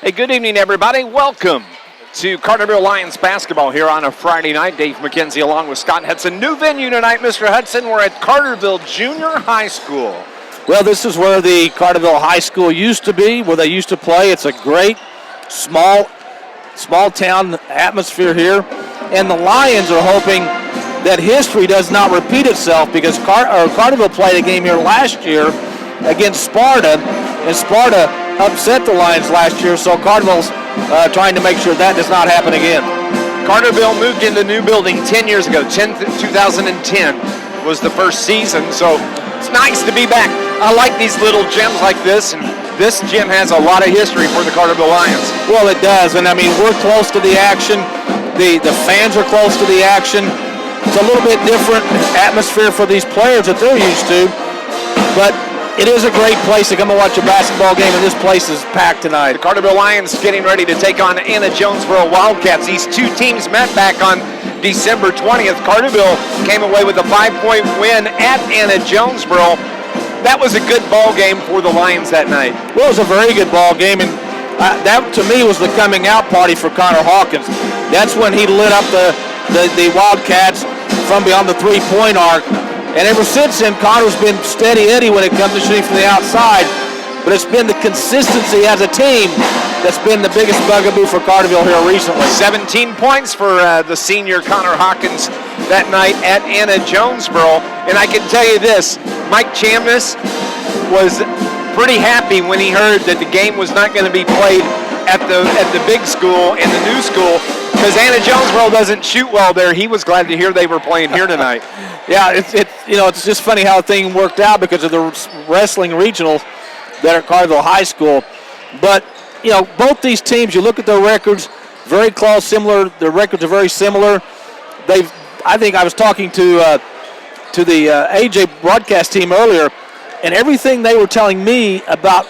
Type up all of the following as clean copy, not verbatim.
Hey, good evening, everybody. Welcome to Carterville Lions basketball here on a Friday night. Dave McKenzie along with Scott Hudson. New venue tonight, Mr. Hudson. We're at Carterville Junior High School. Well, this is where the Carterville High School used to be, where they used to play. It's a great, small town atmosphere here. And the Lions are hoping that history does not repeat itself because Carterville played a game here last year against Sparta, and Sparta upset the Lions last year, so Carterville's trying to make sure that does not happen again. Carterville moved into the new building 10 years ago. 2010 was the first season, so it's nice to be back. I like these little gyms like this, and this gym has a lot of history for the Carterville Lions. Well, it does, and I mean, we're close to the action. The fans are close to the action. It's a little bit different atmosphere for these players that they're used to, but it is a great place to come and watch a basketball game, and this place is packed tonight. The Carterville Lions getting ready to take on Anna-Jonsboro Wildcats. These two teams met back on December 20th. Carterville came away with a 5-point win at Anna-Jonsboro. That was a good ball game for the Lions that night. Well, it was a very good ball game, and that to me was the coming out party for Connor Hawkins. That's when he lit up the Wildcats from beyond the three-point arc. And ever since then, Connor's been steady Eddie when it comes to shooting from the outside. But it's been the consistency as a team that's been the biggest bugaboo for Carterville here recently. 17 points for the senior Connor Hawkins that night at Anna-Jonsboro. And I can tell you this, Mike Chamness was pretty happy when he heard that the game was not going to be played at the big school and the new school because Anna-Jonsboro doesn't shoot well there. He was glad to hear they were playing here tonight. Yeah, it's just funny how the thing worked out because of the wrestling regionals that are at Carterville High School. But, both these teams, you look at their records, very close, similar. Their records are very similar. I think I was talking to the AJ broadcast team earlier, and everything they were telling me about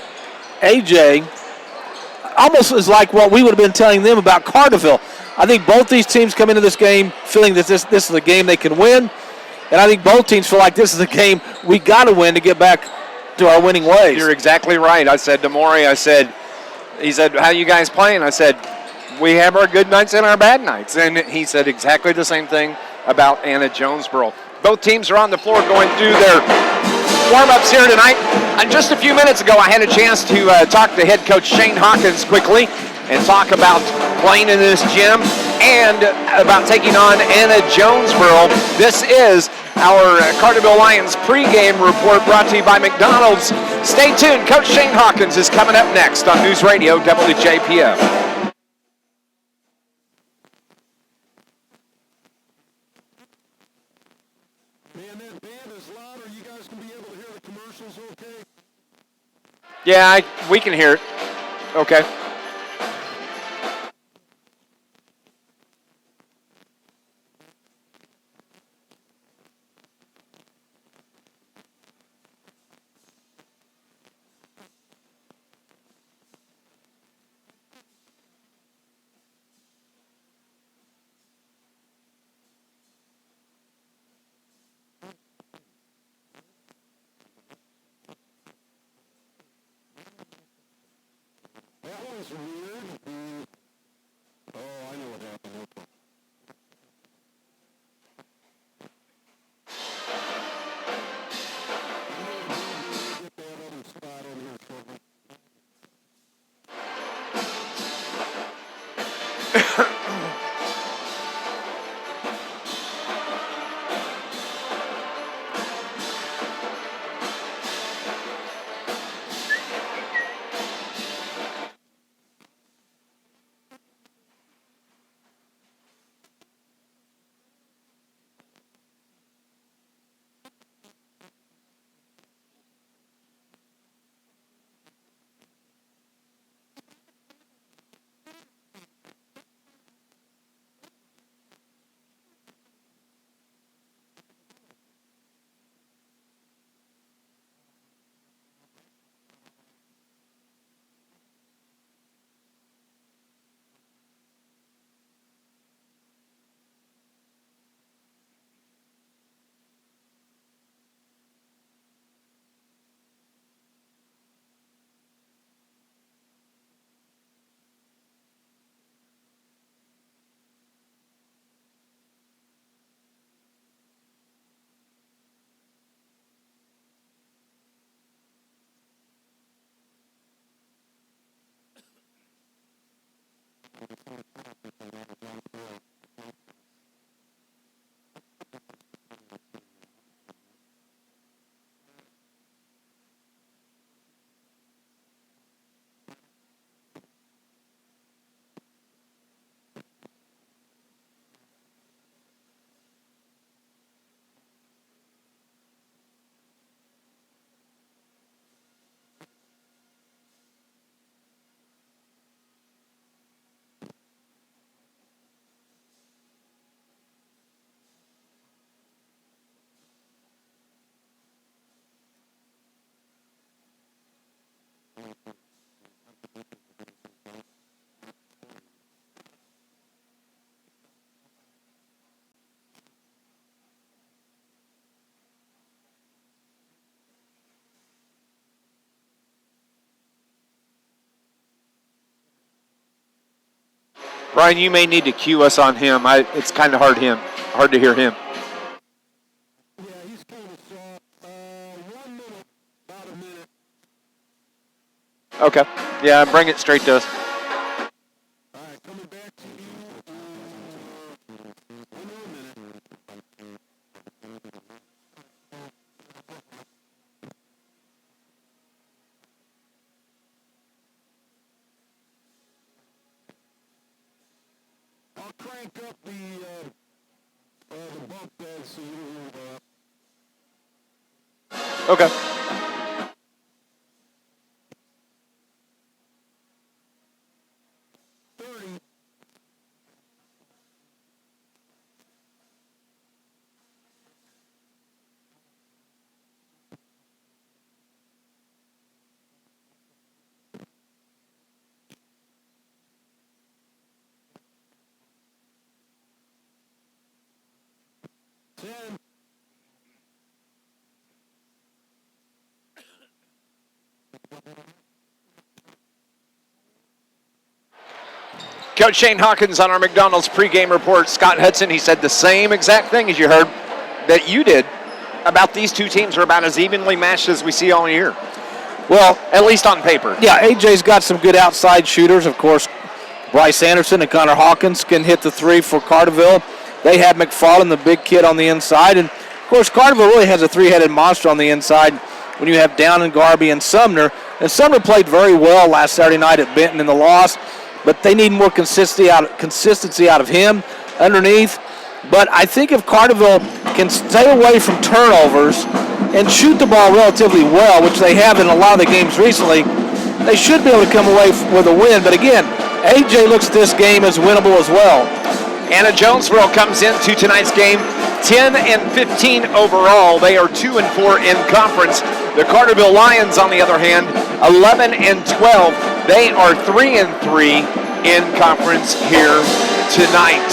AJ almost is like what we would have been telling them about Carterville. I think both these teams come into this game feeling that this is a game they can win. And I think both teams feel like this is a game we got to win to get back to our winning ways. You're exactly right. I said to Maury, he said, how you guys playing? I said, we have our good nights and our bad nights. And he said exactly the same thing about Anna-Jonsboro. Both teams are on the floor going through their warm-ups here tonight. And just a few minutes ago, I had a chance to talk to head coach Shane Hawkins quickly and talk about playing in this gym and about taking on Anna-Jonsboro. This is our Carterville Lions pregame report brought to you by McDonald's. Stay tuned. Coach Shane Hawkins is coming up next on NewsRadio WJPF. Yeah, we can hear it. Okay. Brian, you may need to cue us on him. It's kind of hard to hear him. Yeah, he's kind of soft. 1 minute, about a minute. Okay. Yeah, bring it straight to us. All right, coming back to you. 1 more minute. I'll crank up the bump bed so you don't hear that. Okay. 30. Coach Shane Hawkins on our McDonald's pregame report. Scott Hudson, he said the same exact thing as you heard that you did about these two teams are about as evenly matched as we see all year. Well, At least on paper. yeah, AJ's got some good outside shooters. Of course, Bryce Anderson and Connor Hawkins can hit the three for Carterville. They have McFarland, the big kid, on the inside. And, of course, Carterville really has a three-headed monster on the inside when you have Down and Garby and Sumner. And Sumner played very well last Saturday night at Benton in the loss, but they need more consistency out of him underneath. But I think if Carterville can stay away from turnovers and shoot the ball relatively well, which they have in a lot of the games recently, they should be able to come away with a win. But again, AJ looks at this game as winnable as well. Anna-Jonsboro comes into tonight's game 10 and 15 overall. They are 2 and 4 in conference. The Carterville Lions, on the other hand, 11 and 12. They are 3 and 3 in conference here tonight.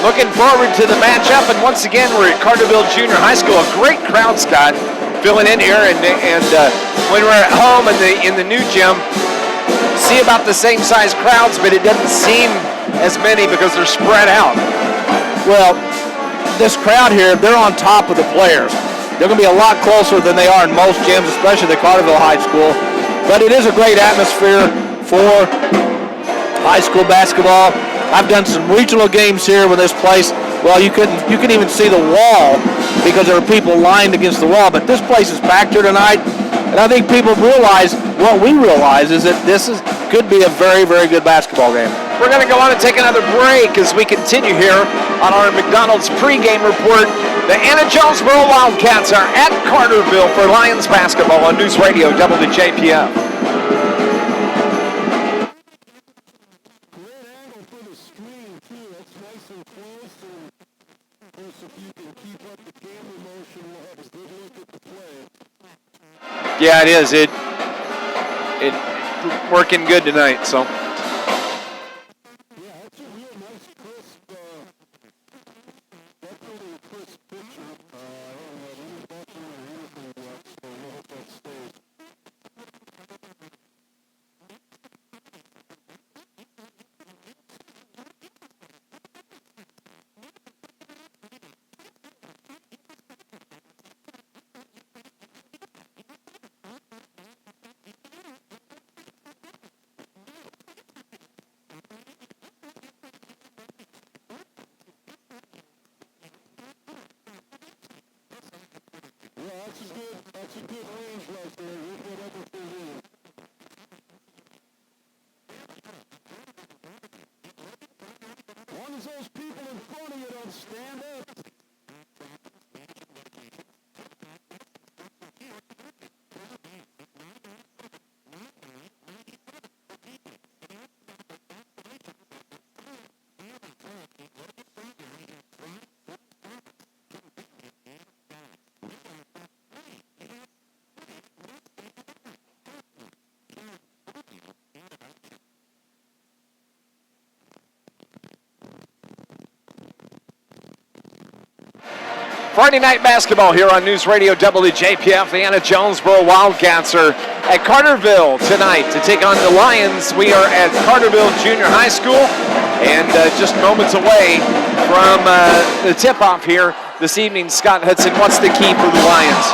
Looking forward to the matchup, and once again, we're at Carterville Junior High School. A great crowd, Scott, filling in here, and when we're at home in the new gym, see about the same size crowds, but it doesn't seem as many because they're spread out. Well, this crowd here, they're on top of the players. They're going to be a lot closer than they are in most gyms, especially the Carterville High School. But it is a great atmosphere for high school basketball. I've done some regional games here with this place. Well, you couldn't even see the wall because there were people lined against the wall. But this place is packed here tonight, and I think people realize what we realize is that could be a very, very good basketball game. We're going to go on and take another break as we continue here on our McDonald's pregame report. The Anna-Jonesboro Wildcats are at Carterville for Lions basketball on NewsRadio WJPF. Yeah, it is. It working good tonight, so. That's a good range right there with whatever they do. As long as those people in front of you don't stand up. Friday night basketball here on News Radio WJPF. The Anna-Jonsboro Wildcats are at Carterville tonight to take on the Lions. We are at Carterville Junior High School and just moments away from the tip-off here this evening. Scott Hudson, what's the key for the Lions?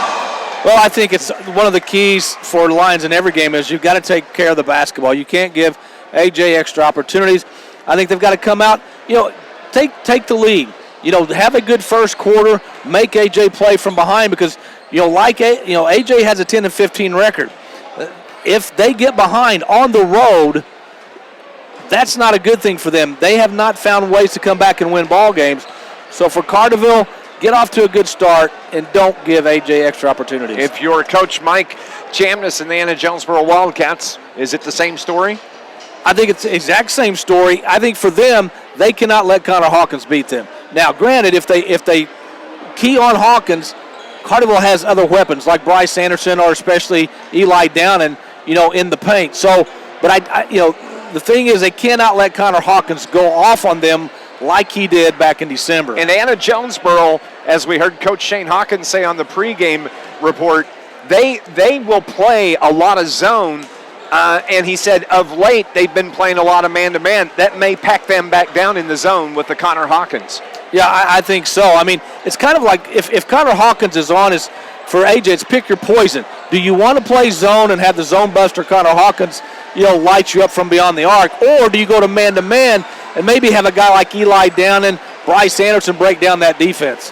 Well, I think it's one of the keys for the Lions in every game is you've got to take care of the basketball. You can't give A.J. extra opportunities. I think they've got to come out, take the lead. Have a good first quarter, make A.J. play from behind because, A.J. has a 10-15 record. If they get behind on the road, that's not a good thing for them. They have not found ways to come back and win ball games. So for Carterville, get off to a good start and don't give A.J. extra opportunities. If you're Coach Mike Chamness and the Anna-Jonsboro Wildcats, is it the same story? I think it's the exact same story. I think for them, they cannot let Connor Hawkins beat them. Now, granted, if they key on Hawkins, Carterville has other weapons like Bryce Anderson or especially Eli Downing, in the paint. So, but the thing is they cannot let Connor Hawkins go off on them like he did back in December. And Anna-Jonsboro, as we heard Coach Shane Hawkins say on the pregame report, they will play a lot of zone. And he said of late they've been playing a lot of man-to-man. That may pack them back down in the zone with the Connor Hawkins. Yeah, I think so. I mean, it's kind of like if Connor Hawkins is on, for AJ, it's pick your poison. Do you want to play zone and have the zone buster Connor Hawkins, light you up from beyond the arc, or do you go to man-to-man and maybe have a guy like Eli Downing, Bryce Anderson break down that defense?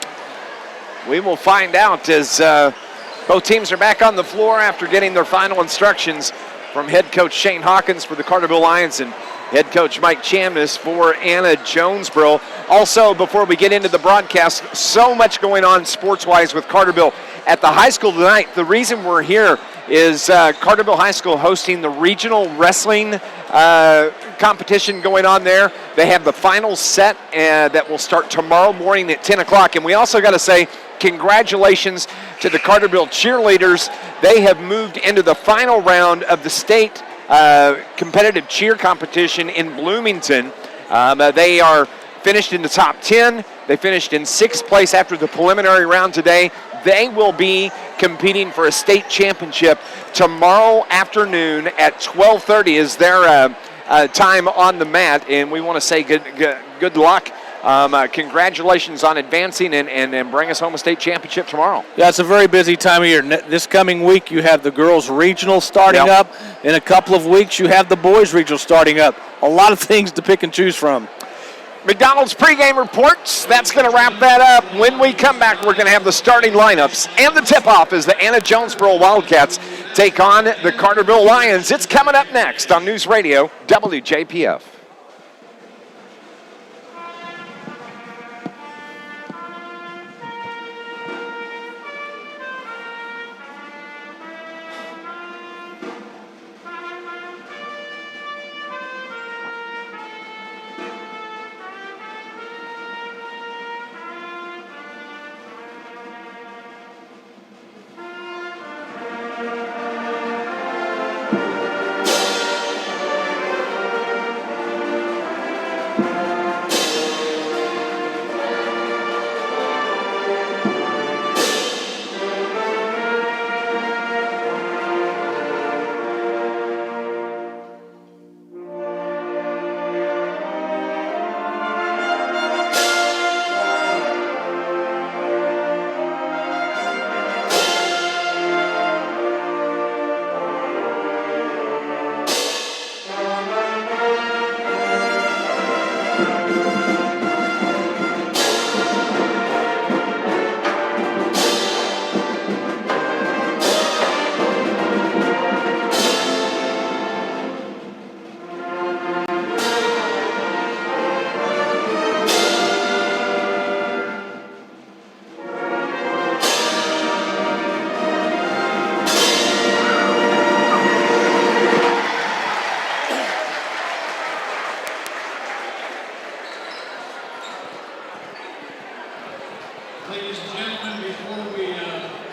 We will find out as both teams are back on the floor after getting their final instructions from head coach Shane Hawkins for the Carterville Lions and head coach Mike Chamness for Anna-Jonsboro. Also, before we get into the broadcast, so much going on sports-wise with Carterville at the high school tonight. The reason we're here is Carterville High School hosting the regional wrestling competition going on there. They have the final set that will start tomorrow morning at 10 o'clock. And we also got to say congratulations to the Carterville cheerleaders. They have moved into the final round of the state competitive cheer competition in Bloomington. They are finished in the top 10. They finished in 6th place after the preliminary round today. They will be competing for a state championship tomorrow afternoon at 12:30 is their time on the mat, and we want to say good luck. Congratulations on advancing and bring us home a state championship tomorrow. Yeah, it's a very busy time of year. This coming week, you have the girls' regional starting up. In a couple of weeks, you have the boys' regional starting up. A lot of things to pick and choose from. McDonald's pregame reports. That's going to wrap that up. When we come back, we're going to have the starting lineups and the tip-off as the Anna-Jonsboro Wildcats take on the Carterville Lions. It's coming up next on News Radio WJPF.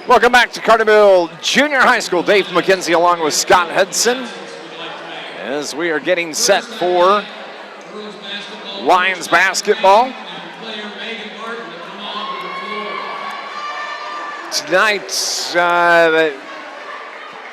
Welcome back to Carterville Junior High School. Dave McKenzie along with Scott Hudson as we are getting set for Lions basketball. Tonight,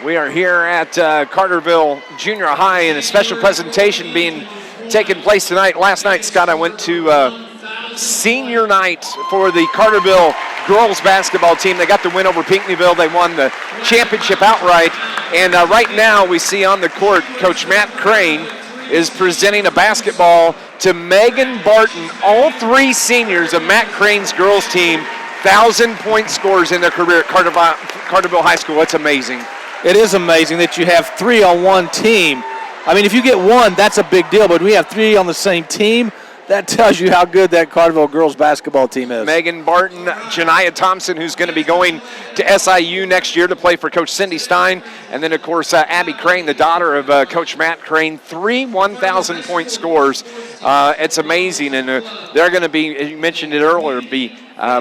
we are here at Carterville Junior High in a special presentation being taken place tonight. Last night, Scott, I went to senior night for the Carterville girls basketball team. They got the win over Pinckneyville. They won the championship outright. And right now we see on the court, Coach Matt Crane is presenting a basketball to Megan Barton. All three seniors of Matt Crane's girls team, 1,000-point scores in their career at Carterville High School. It's amazing. It is amazing that you have three on one team. I mean, if you get one, that's a big deal. But we have three on the same team. That tells you how good that Carterville girls basketball team is. Megan Barton, Janiah Thompson, who's going to be going to SIU next year to play for Coach Cindy Stein. And then, of course, Abby Crane, the daughter of Coach Matt Crane. 3 1,000-point scores. It's amazing. And they're going to be, you mentioned it earlier, be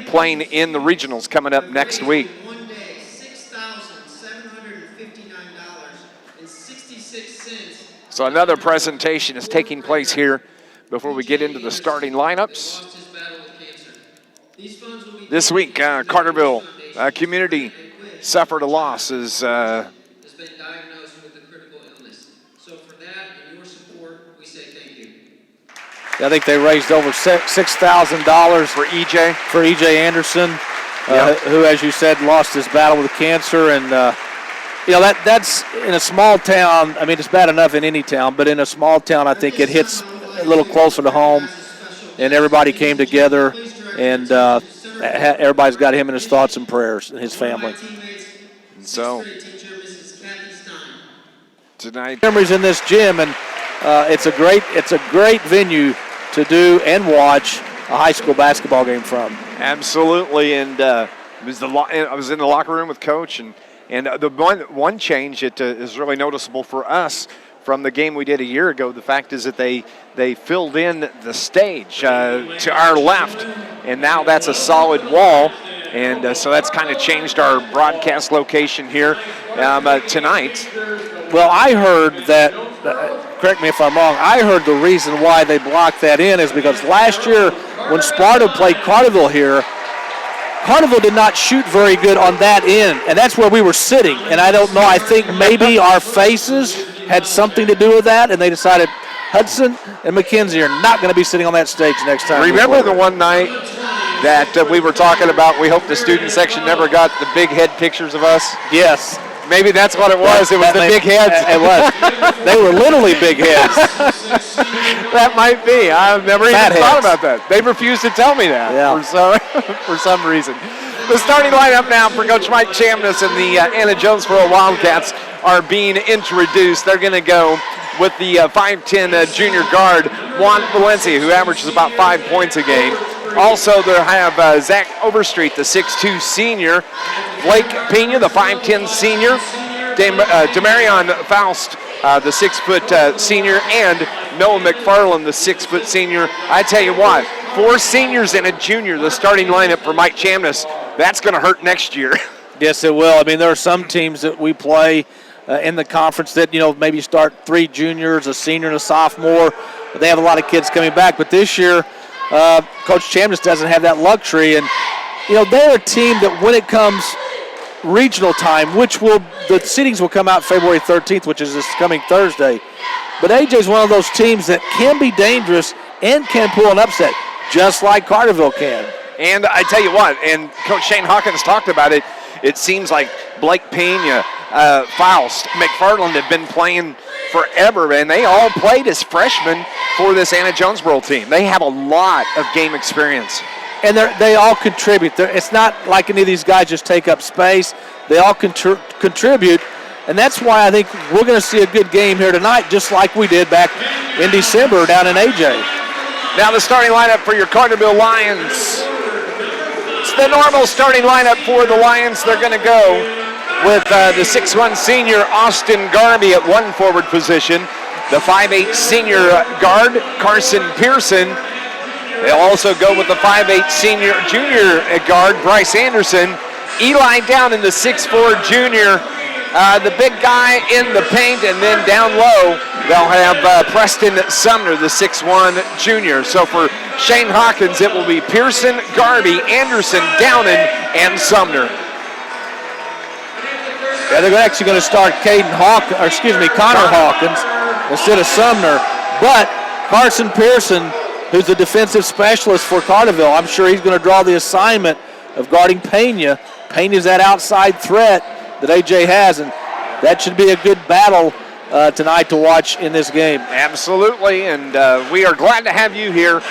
playing in the regionals coming up next week. One day, $6,759.66. So another presentation is taking place here before we get into the starting lineups. This week, Carterville community suffered a loss as has been diagnosed with a critical illness. So for that and your support, we say thank you. I think they raised over $6,000 for EJ. For EJ Anderson, who, as you said, lost his battle with cancer. And, that's in a small town. I mean, it's bad enough in any town, but in a small town, I think it hits a little closer to home, and everybody came together, and everybody's got him in his thoughts and prayers, and his family. So tonight, memories in this gym, and it's a great venue to do and watch a high school basketball game from. Absolutely, and I was in the locker room with Coach, and the one change that is really noticeable for us from the game we did a year ago, the fact is that they filled in the stage to our left, and now that's a solid wall, and so that's kind of changed our broadcast location here tonight. Well, I heard that, correct me if I'm wrong, I heard the reason why they blocked that in is because last year when Sparta played Carterville here, Carterville did not shoot very good on that end, and that's where we were sitting. And I don't know, I think maybe our faces had something to do with that, and they decided Hudson and McKenzie are not going to be sitting on that stage next time. Remember the one night that we were talking about, we hope the student section never got the big head pictures of us? Yes. Maybe that's what it was. It was the big heads. It was. They were literally big heads. That might be. I've never even thought about that. They refused to tell me that for some reason. The starting lineup now for Coach Mike Chamness and the Anna-Jonsboro Wildcats are being introduced. They're going to go with the 5'10" junior guard, Juan Valencia, who averages about 5 points a game. Also, they'll have Zach Overstreet, the 6'2" senior, Blake Pena, the 5'10" senior, Demarion Faust, the 6' senior, and Noah McFarland, the 6' senior. I tell you what, 4 seniors and a junior, the starting lineup for Mike Chamness. That's going to hurt next year. Yes, it will. I mean, there are some teams that we play in the conference that, maybe start 3 juniors, a senior and a sophomore. They have a lot of kids coming back. But this year, Coach Chamness doesn't have that luxury. And, they're a team that when it comes regional time, the seedings will come out February 13th, which is this coming Thursday. But AJ is one of those teams that can be dangerous and can pull an upset, just like Carterville can. And I tell you what, and Coach Shane Hawkins talked about it, it seems like Blake Pena, Faust, McFarland have been playing forever, and they all played as freshmen for this Anna-Jonesboro team. They have a lot of game experience. And they all contribute. It's not like any of these guys just take up space. They all contribute, and that's why I think we're going to see a good game here tonight, just like we did back in December down in AJ. Now the starting lineup for your Carterville Lions. It's the normal starting lineup for the Lions. They're going to go with the 6'1" senior Austin Garvey at one forward position, the 5'8" senior guard Carson Pearson. They'll also go with the 5'8" junior guard Bryce Anderson, Eli Downing, the 6'4 junior, the big guy in the paint, and then down low, they'll have Preston Sumner, the 6'1 junior. So for Shane Hawkins, it will be Pearson, Garby, Anderson, Downing, and Sumner. Yeah, they're actually going to start Connor Hawkins instead of Sumner. But Carson Pearson, who's the defensive specialist for Carterville, I'm sure he's going to draw the assignment of guarding Pena. Pena's that outside threat that AJ has, and that should be a good battle tonight to watch in this game. Absolutely, and we are glad to have you here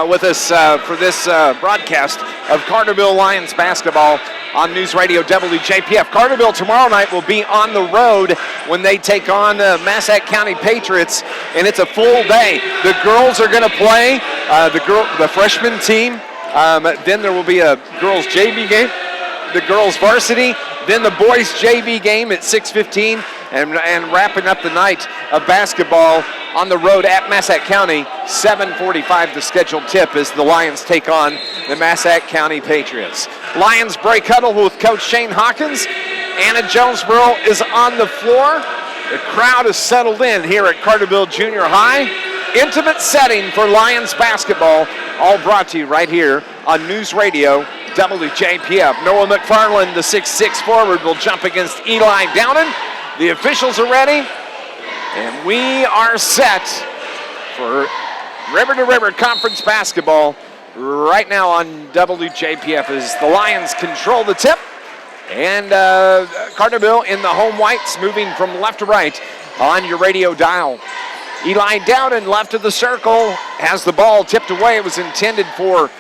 with us for this broadcast of Carterville Lions basketball on News Radio WJPF. Carterville tomorrow night will be on the road when they take on Massac County Patriots, and it's a full day. The girls are going to play, the freshman team. Then there will be a girls JV game, the girls varsity, then the boys JV game at 6:15, and wrapping up the night of basketball on the road at Massac County, 7:45 the scheduled tip as the Lions take on the Massac County Patriots. Lions break huddle with Coach Shane Hawkins. Anna-Jonsboro is on the floor. The crowd is settled in here at Carterville Junior High. Intimate setting for Lions basketball, all brought to you right here on News Radio WJPF. Noah McFarland, the 6'6 forward, will jump against Eli Downing. The officials are ready, and we are set for river-to-river conference basketball right now on WJPF as the Lions control the tip, and Carterville in the home whites moving from left to right on your radio dial. Eli Dowden, left of the circle, has the ball tipped away. It was intended for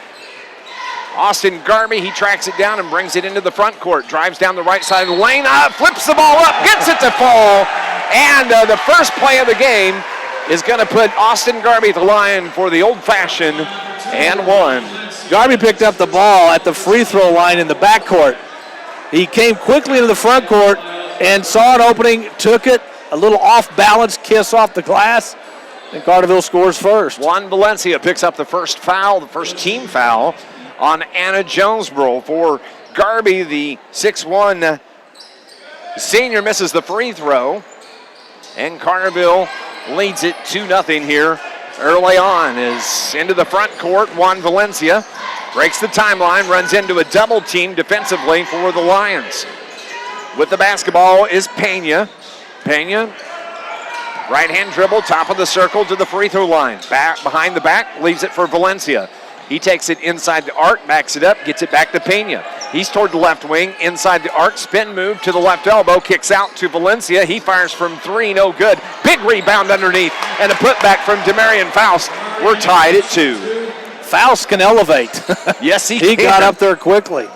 Austin Garby. He tracks it down and brings it into the front court. Drives down the right side of the lane, flips the ball up, gets it to fall. And the first play of the game is going to put Austin Garby at the line for the old-fashioned and one. Garby picked up the ball at the free throw line in the backcourt. He came quickly into the front court and saw an opening, took it, a little off-balance kiss off the glass, and Carterville scores first. Juan Valencia picks up the first foul, the first team foul on Anna-Jonesboro. For Garby, the 6'1 senior, misses the free throw, and Carterville leads it 2-0 here early on. Is into the front court. Juan Valencia breaks the timeline, runs into a double team defensively for the Lions. With the basketball is Pena. Pena, right-hand dribble, top of the circle to the free throw line. Back behind the back, leaves it for Valencia. He takes it inside the arc, backs it up, gets it back to Pena. He's toward the left wing, inside the arc, spin move to the left elbow, kicks out to Valencia. He fires from three, no good. Big rebound underneath, and a putback from Demarion Faust. We're tied at 2. Faust can elevate. Yes, he can. He got up there quickly.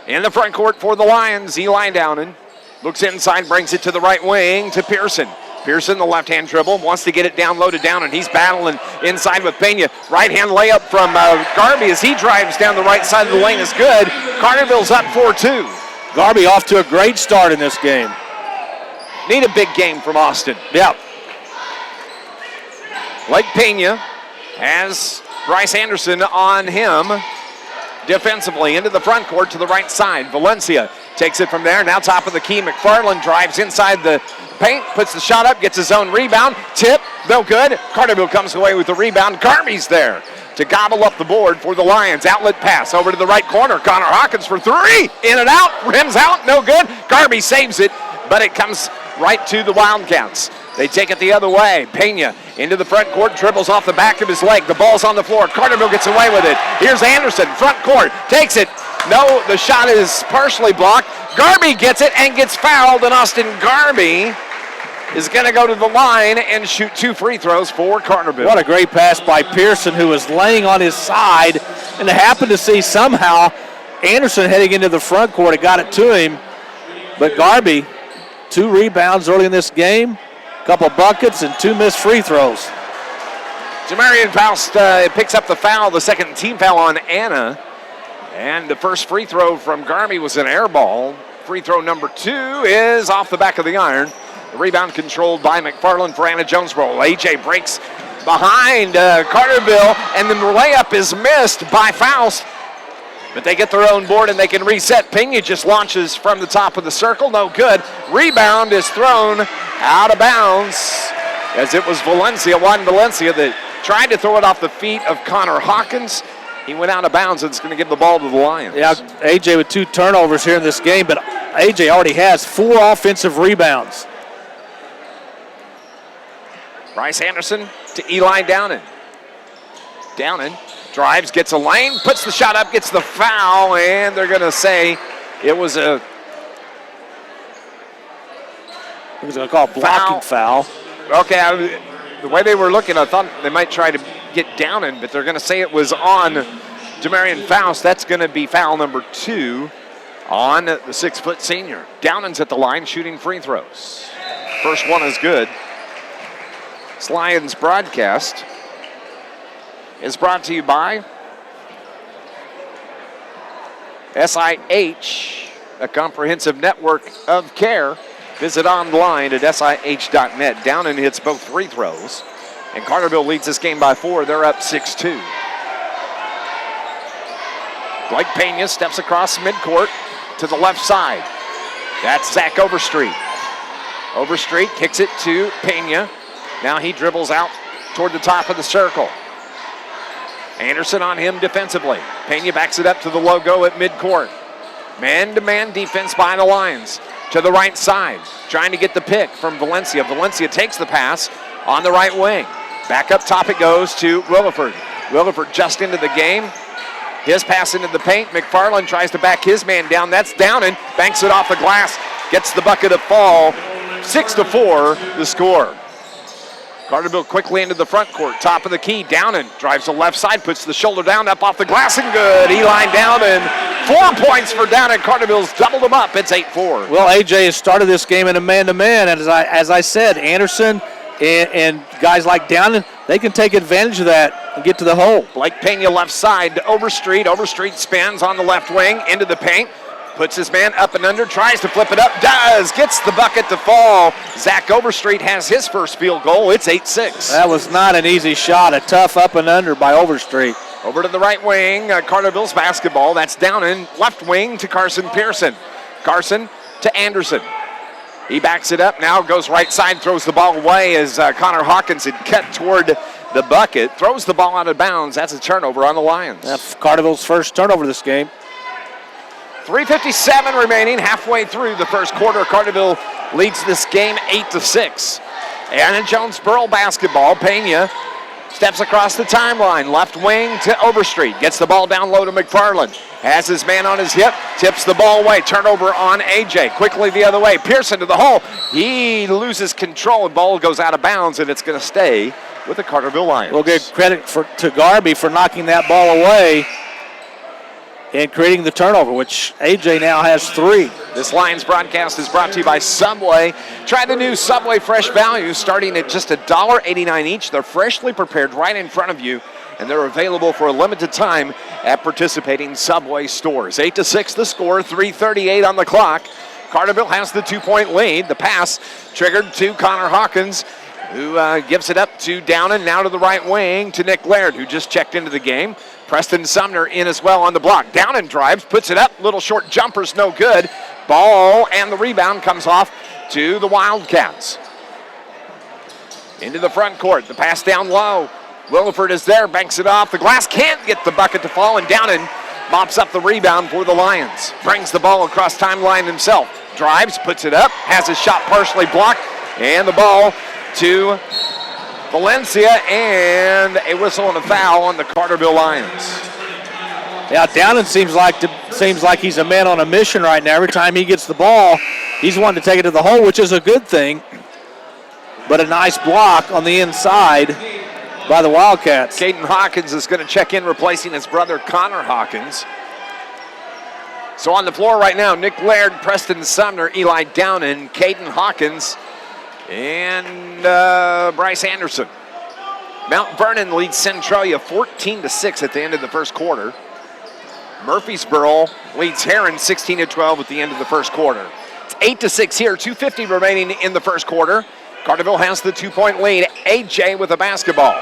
In the front court for the Lions, Eli Downing looks inside, brings it to the right wing to Pearson. Pearson, the left-hand dribble, wants to get it down low to Downing. He's battling inside with Pena. Right-hand layup from Garby as he drives down the right side of the lane is good. Carterville's up 4-2. Garby off to a great start in this game. Need a big game from Austin. Yeah. Blake Pena has Bryce Anderson on him defensively into the front court to the right side. Valencia takes it from there. Now top of the key. McFarland drives inside the paint, puts the shot up, gets his own rebound. Tip, no good. Carterville comes away with the rebound. Garby's there to gobble up the board for the Lions. Outlet pass over to the right corner. Connor Hawkins for three. In and out. Rims out. No good. Garby saves it, but it comes right to the Wildcats. They take it the other way. Pena into the front court, dribbles off the back of his leg. The ball's on the floor. Carterville gets away with it. Here's Anderson, front court, takes it. No, the shot is partially blocked. Garby gets it and gets fouled, and Austin Garby is going to go to the line and shoot 2 free throws for Carterville. What a great pass by Pearson, who was laying on his side, and happened to see somehow Anderson heading into the front court. It got it to him, but Garby, 2 rebounds early in this game, a couple buckets, and 2 missed free throws. Demarion Faust picks up the foul, the second team foul on Anna. And the first free throw from Garby was an air ball. Free throw number 2 is off the back of the iron. The rebound controlled by McFarland for Anna-Jonesboro. AJ breaks behind Carterville, and the layup is missed by Faust. But they get their own board and they can reset. Pena just launches from the top of the circle. No good. Rebound is thrown out of bounds as it was Juan Valencia that tried to throw it off the feet of Connor Hawkins. He went out of bounds and it's going to give the ball to the Lions. Yeah, A.J. with 2 turnovers here in this game, but A.J. already has 4 offensive rebounds. Bryce Anderson to Eli Downen. Downen drives, gets a lane, puts the shot up, gets the foul, and they're going to say it was a He was going to call a blocking foul. Okay, the way they were looking, I thought they might try to get Downen, but they're going to say it was on Demarion Faust. That's going to be foul number 2 on the 6-foot senior. Downen's at the line shooting free throws. First one is good. This Lions broadcast is brought to you by SIH, a comprehensive network of care. Visit online at SIH.net. Downen hits both free throws, and Carterville leads this game by 4. They're up 6-2. Blake Pena steps across midcourt to the left side. That's Zach Overstreet. Overstreet kicks it to Pena. Now he dribbles out toward the top of the circle. Anderson on him defensively. Pena backs it up to the logo at midcourt. Man-to-man defense by the Lions. To the right side, trying to get the pick from Valencia. Valencia takes the pass on the right wing. Back up top it goes to Williford. Williford just into the game. His pass into the paint. McFarland tries to back his man down. That's Downen. Banks it off the glass. Gets the bucket of fall. 6-4 the score. Carterville quickly into the front court. Top of the key. Downen drives the left side. Puts the shoulder down. Up off the glass and good. Eli Downen. 4 points for Downen. Carterville's doubled them up. It's 8-4. Well, A.J. has started this game in a man-to-man, and as I said, Anderson and guys like Downen, they can take advantage of that and get to the hole. Blake Pena left side to Overstreet. Overstreet spins on the left wing into the paint. Puts his man up and under, tries to flip it up, does, gets the bucket to fall. Zach Overstreet has his first field goal. It's 8-6. That was not an easy shot, a tough up and under by Overstreet. Over to the right wing, Carterville's basketball. That's Downen, left wing to Carson Pearson. Carson to Anderson. He backs it up, now goes right side, throws the ball away as Connor Hawkins had cut toward the bucket, throws the ball out of bounds. That's a turnover on the Lions. That's Carterville's first turnover this game. 3:57 remaining, halfway through the first quarter. Carterville leads this game 8-6. Anna-Jonsboro basketball. Pena steps across the timeline, left wing to Overstreet. Gets the ball down low to McFarland. Has his man on his hip, tips the ball away. Turnover on A.J. Quickly the other way. Pearson to the hole. He loses control and ball goes out of bounds, and it's going to stay with the Carterville Lions. We'll give credit to Garby for knocking that ball away and creating the turnover, which A.J. now has 3. This Lions broadcast is brought to you by Subway. Try the new Subway Fresh Values starting at just $1.89 each. They're freshly prepared right in front of you, and they're available for a limited time at participating Subway stores. 8-6 the score, 3:38 on the clock. Carterville has the 2-point lead. The pass triggered to Connor Hawkins, who gives it up to Downen, now to the right wing to Nick Laird, who just checked into the game. Preston Sumner in as well on the block. Downen drives, puts it up, little short jumper's no good. Ball and the rebound comes off to the Wildcats. Into the front court, the pass down low. Williford is there, banks it off the glass, can't get the bucket to fall, and Downen mops up the rebound for the Lions. Brings the ball across timeline himself. Drives, puts it up, has his shot partially blocked, and the ball to Valencia, and a whistle and a foul on the Carterville Lions. Yeah, Downen seems like he's a man on a mission right now. Every time he gets the ball, he's wanting to take it to the hole, which is a good thing. But a nice block on the inside by the Wildcats. Caden Hawkins is going to check in, replacing his brother Connor Hawkins. So on the floor right now, Nick Laird, Preston Sumner, Eli Downen, Caden Hawkins, and Bryce Anderson. Mount Vernon leads Centralia 14-6 at the end of the first quarter. Murfreesboro leads Heron 16-12 at the end of the first quarter. It's 8-6 here, 2:50 remaining in the first quarter. Carterville has the 2-point lead. A.J. with a basketball.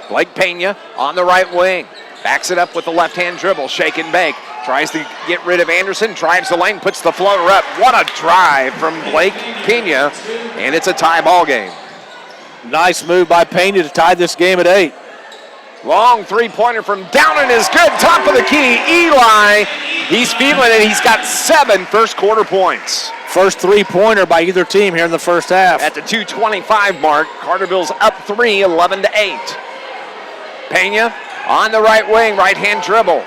Blake Pena on the right wing. Backs it up with the left-hand dribble. Shake and bake. Tries to get rid of Anderson, drives the lane, puts the floater up. What a drive from Blake Pena, and it's a tie ball game. Nice move by Pena to tie this game at 8. Long three-pointer from Downen is good. Top of the key, Eli. He's feeling it. He's got 7 first-quarter points. First three-pointer by either team here in the first half. At the 2:25 mark, Carterville's up 3, 11-8. Pena on the right wing, right-hand dribble.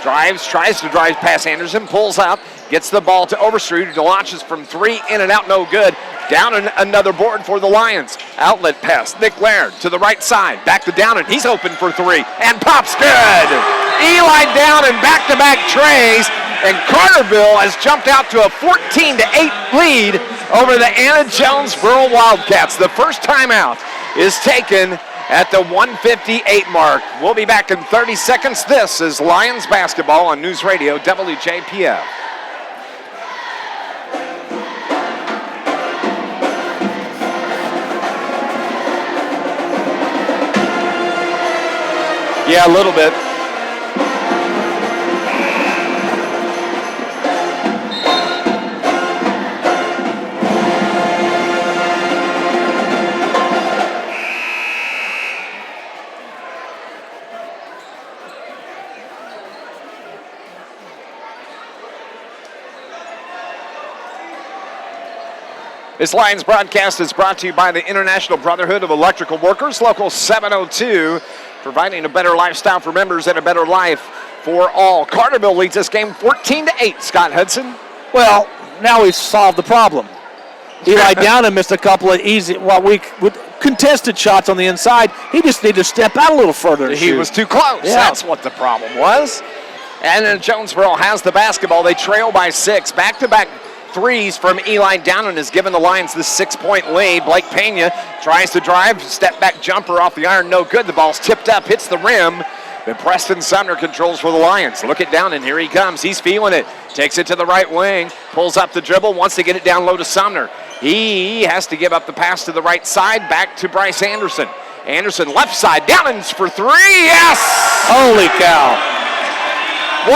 Drives, tries to drive past Anderson, pulls up, gets the ball to Overstreet, who launches from 3, in and out, no good. Down another board for the Lions. Outlet pass, Nick Laird to the right side, back to Downen. He's open for 3, and pops good. Eli Downen back-to-back trays, and Carterville has jumped out to a 14-8 lead over the Anna-Jonsboro Wildcats. The first timeout is taken at the 1:58 mark. We'll be back in 30 seconds. This is Lions basketball on NewsRadio WJPF. Yeah, a little bit. This Lions broadcast is brought to you by the International Brotherhood of Electrical Workers, Local 702, providing a better lifestyle for members and a better life for all. Carterville leads this game 14-8. Scott Hudson. Well, now we've solved the problem. Eli Downen missed a couple of easy, with contested shots on the inside. He just needed to step out a little further. He was too close. Yeah. That's what the problem was. And Jonesboro has the basketball. They trail by 6. Back-to-back threes from Eli Downen has given the Lions the 6-point lead. Blake Pena tries to drive, step-back jumper off the iron, no good. The ball's tipped up, hits the rim. But Preston Sumner controls for the Lions. Look at Downen, here he comes. He's feeling it. Takes it to the right wing, pulls up the dribble, wants to get it down low to Sumner. He has to give up the pass to the right side, back to Bryce Anderson. Anderson left side, Downens for 3, yes! Holy cow. 1,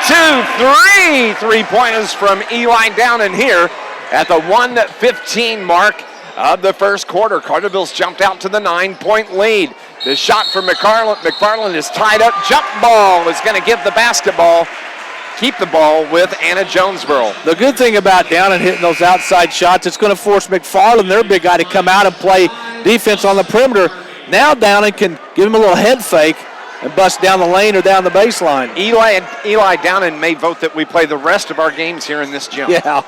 2, 3 three-pointers from Eli Downen here at the 1:15 mark of the first quarter. Carterville's jumped out to the 9-point lead. The shot from McFarland is tied up. Jump ball is going to give the basketball, keep the ball with Anna-Jonesboro. The good thing about Downen hitting those outside shots, it's going to force McFarland, their big guy, to come out and play defense on the perimeter. Now Downen can give him a little head fake and bust down the lane or down the baseline. Eli Downen may vote that we play the rest of our games here in this gym. Yeah.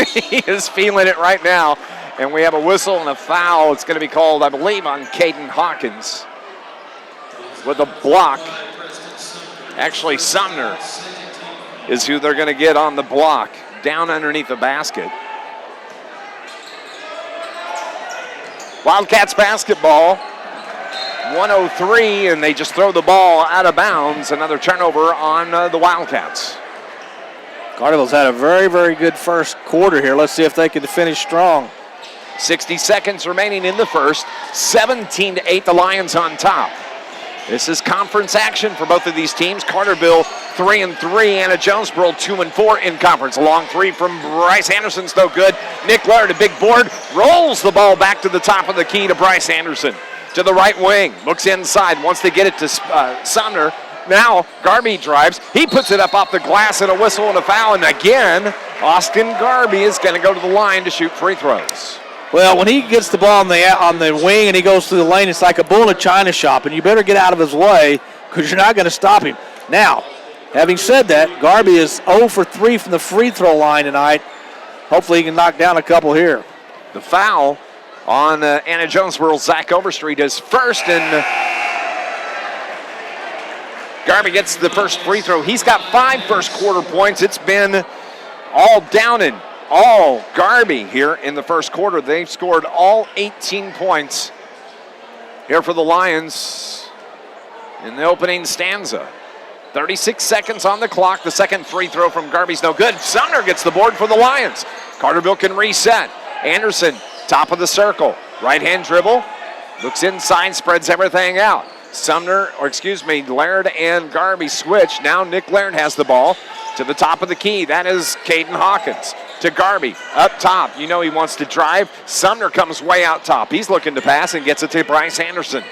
He is feeling it right now. And we have a whistle and a foul. It's going to be called, I believe, on Caden Hawkins with a block. Actually, Sumner is who they're going to get on the block, down underneath the basket. Wildcats basketball. 1:03, and they just throw the ball out of bounds. Another turnover on the Wildcats. Carterville's had a very, very good first quarter here. Let's see if they can finish strong. 60 seconds remaining in the first. 17-8, the Lions on top. This is conference action for both of these teams. Carterville 3-3, Anna-Jonesboro 2-4 in conference. A long three from Bryce Anderson's no good. Nick Laird, a big board, rolls the ball back to the top of the key to Bryce Anderson. To the right wing, looks inside, wants to get it to Sumner. Now Garby drives, he puts it up off the glass, and a whistle and a foul, and again, Austin Garby is going to go to the line to shoot free throws. Well, when he gets the ball on the wing and he goes through the lane, it's like a bull in a china shop, and you better get out of his way because you're not going to stop him. Now, having said that, Garby is 0 for 3 from the free throw line tonight. Hopefully he can knock down a couple here. The foul on Anna-Jonesboro, Zach Overstreet is first, and Garby gets the first free throw. He's got 5 first quarter points. It's been all Downen, all Garby here in the first quarter. They've scored all 18 points here for the Lions in the opening stanza. 36 seconds on the clock. The second free throw from Garby's no good. Sumner gets the board for the Lions. Carterville can reset. Anderson, top of the circle, right-hand dribble, looks inside, spreads everything out. Laird and Garby switch. Now Nick Laird has the ball. To the top of the key, that is Caden Hawkins. To Garby, up top. You know he wants to drive. Sumner comes way out top. He's looking to pass and gets it to Bryce Anderson.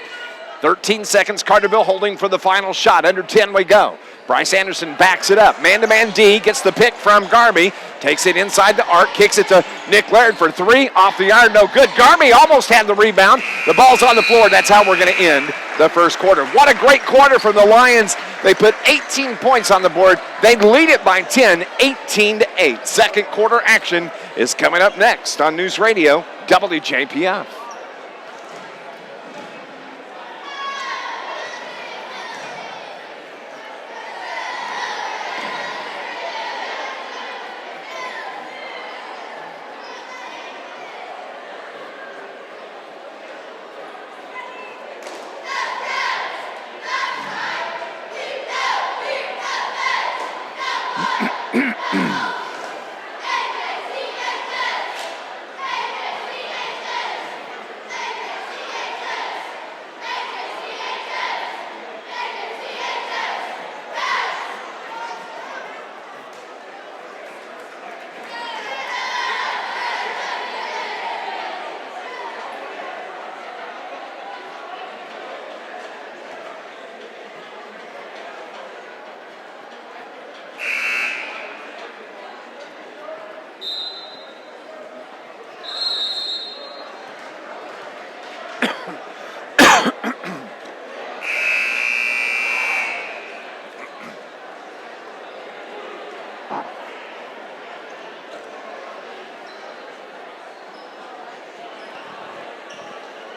13 seconds, Carterville holding for the final shot. Under 10 we go. Bryce Anderson backs it up. Man-to-man D, gets the pick from Garby. Takes it inside the arc, kicks it to Nick Laird for three. Off the yard, no good. Garby almost had the rebound. The ball's on the floor. That's how we're going to end the first quarter. What a great quarter for the Lions. They put 18 points on the board. They lead it by 10, 18-8. Second quarter action is coming up next on News Radio WJPF.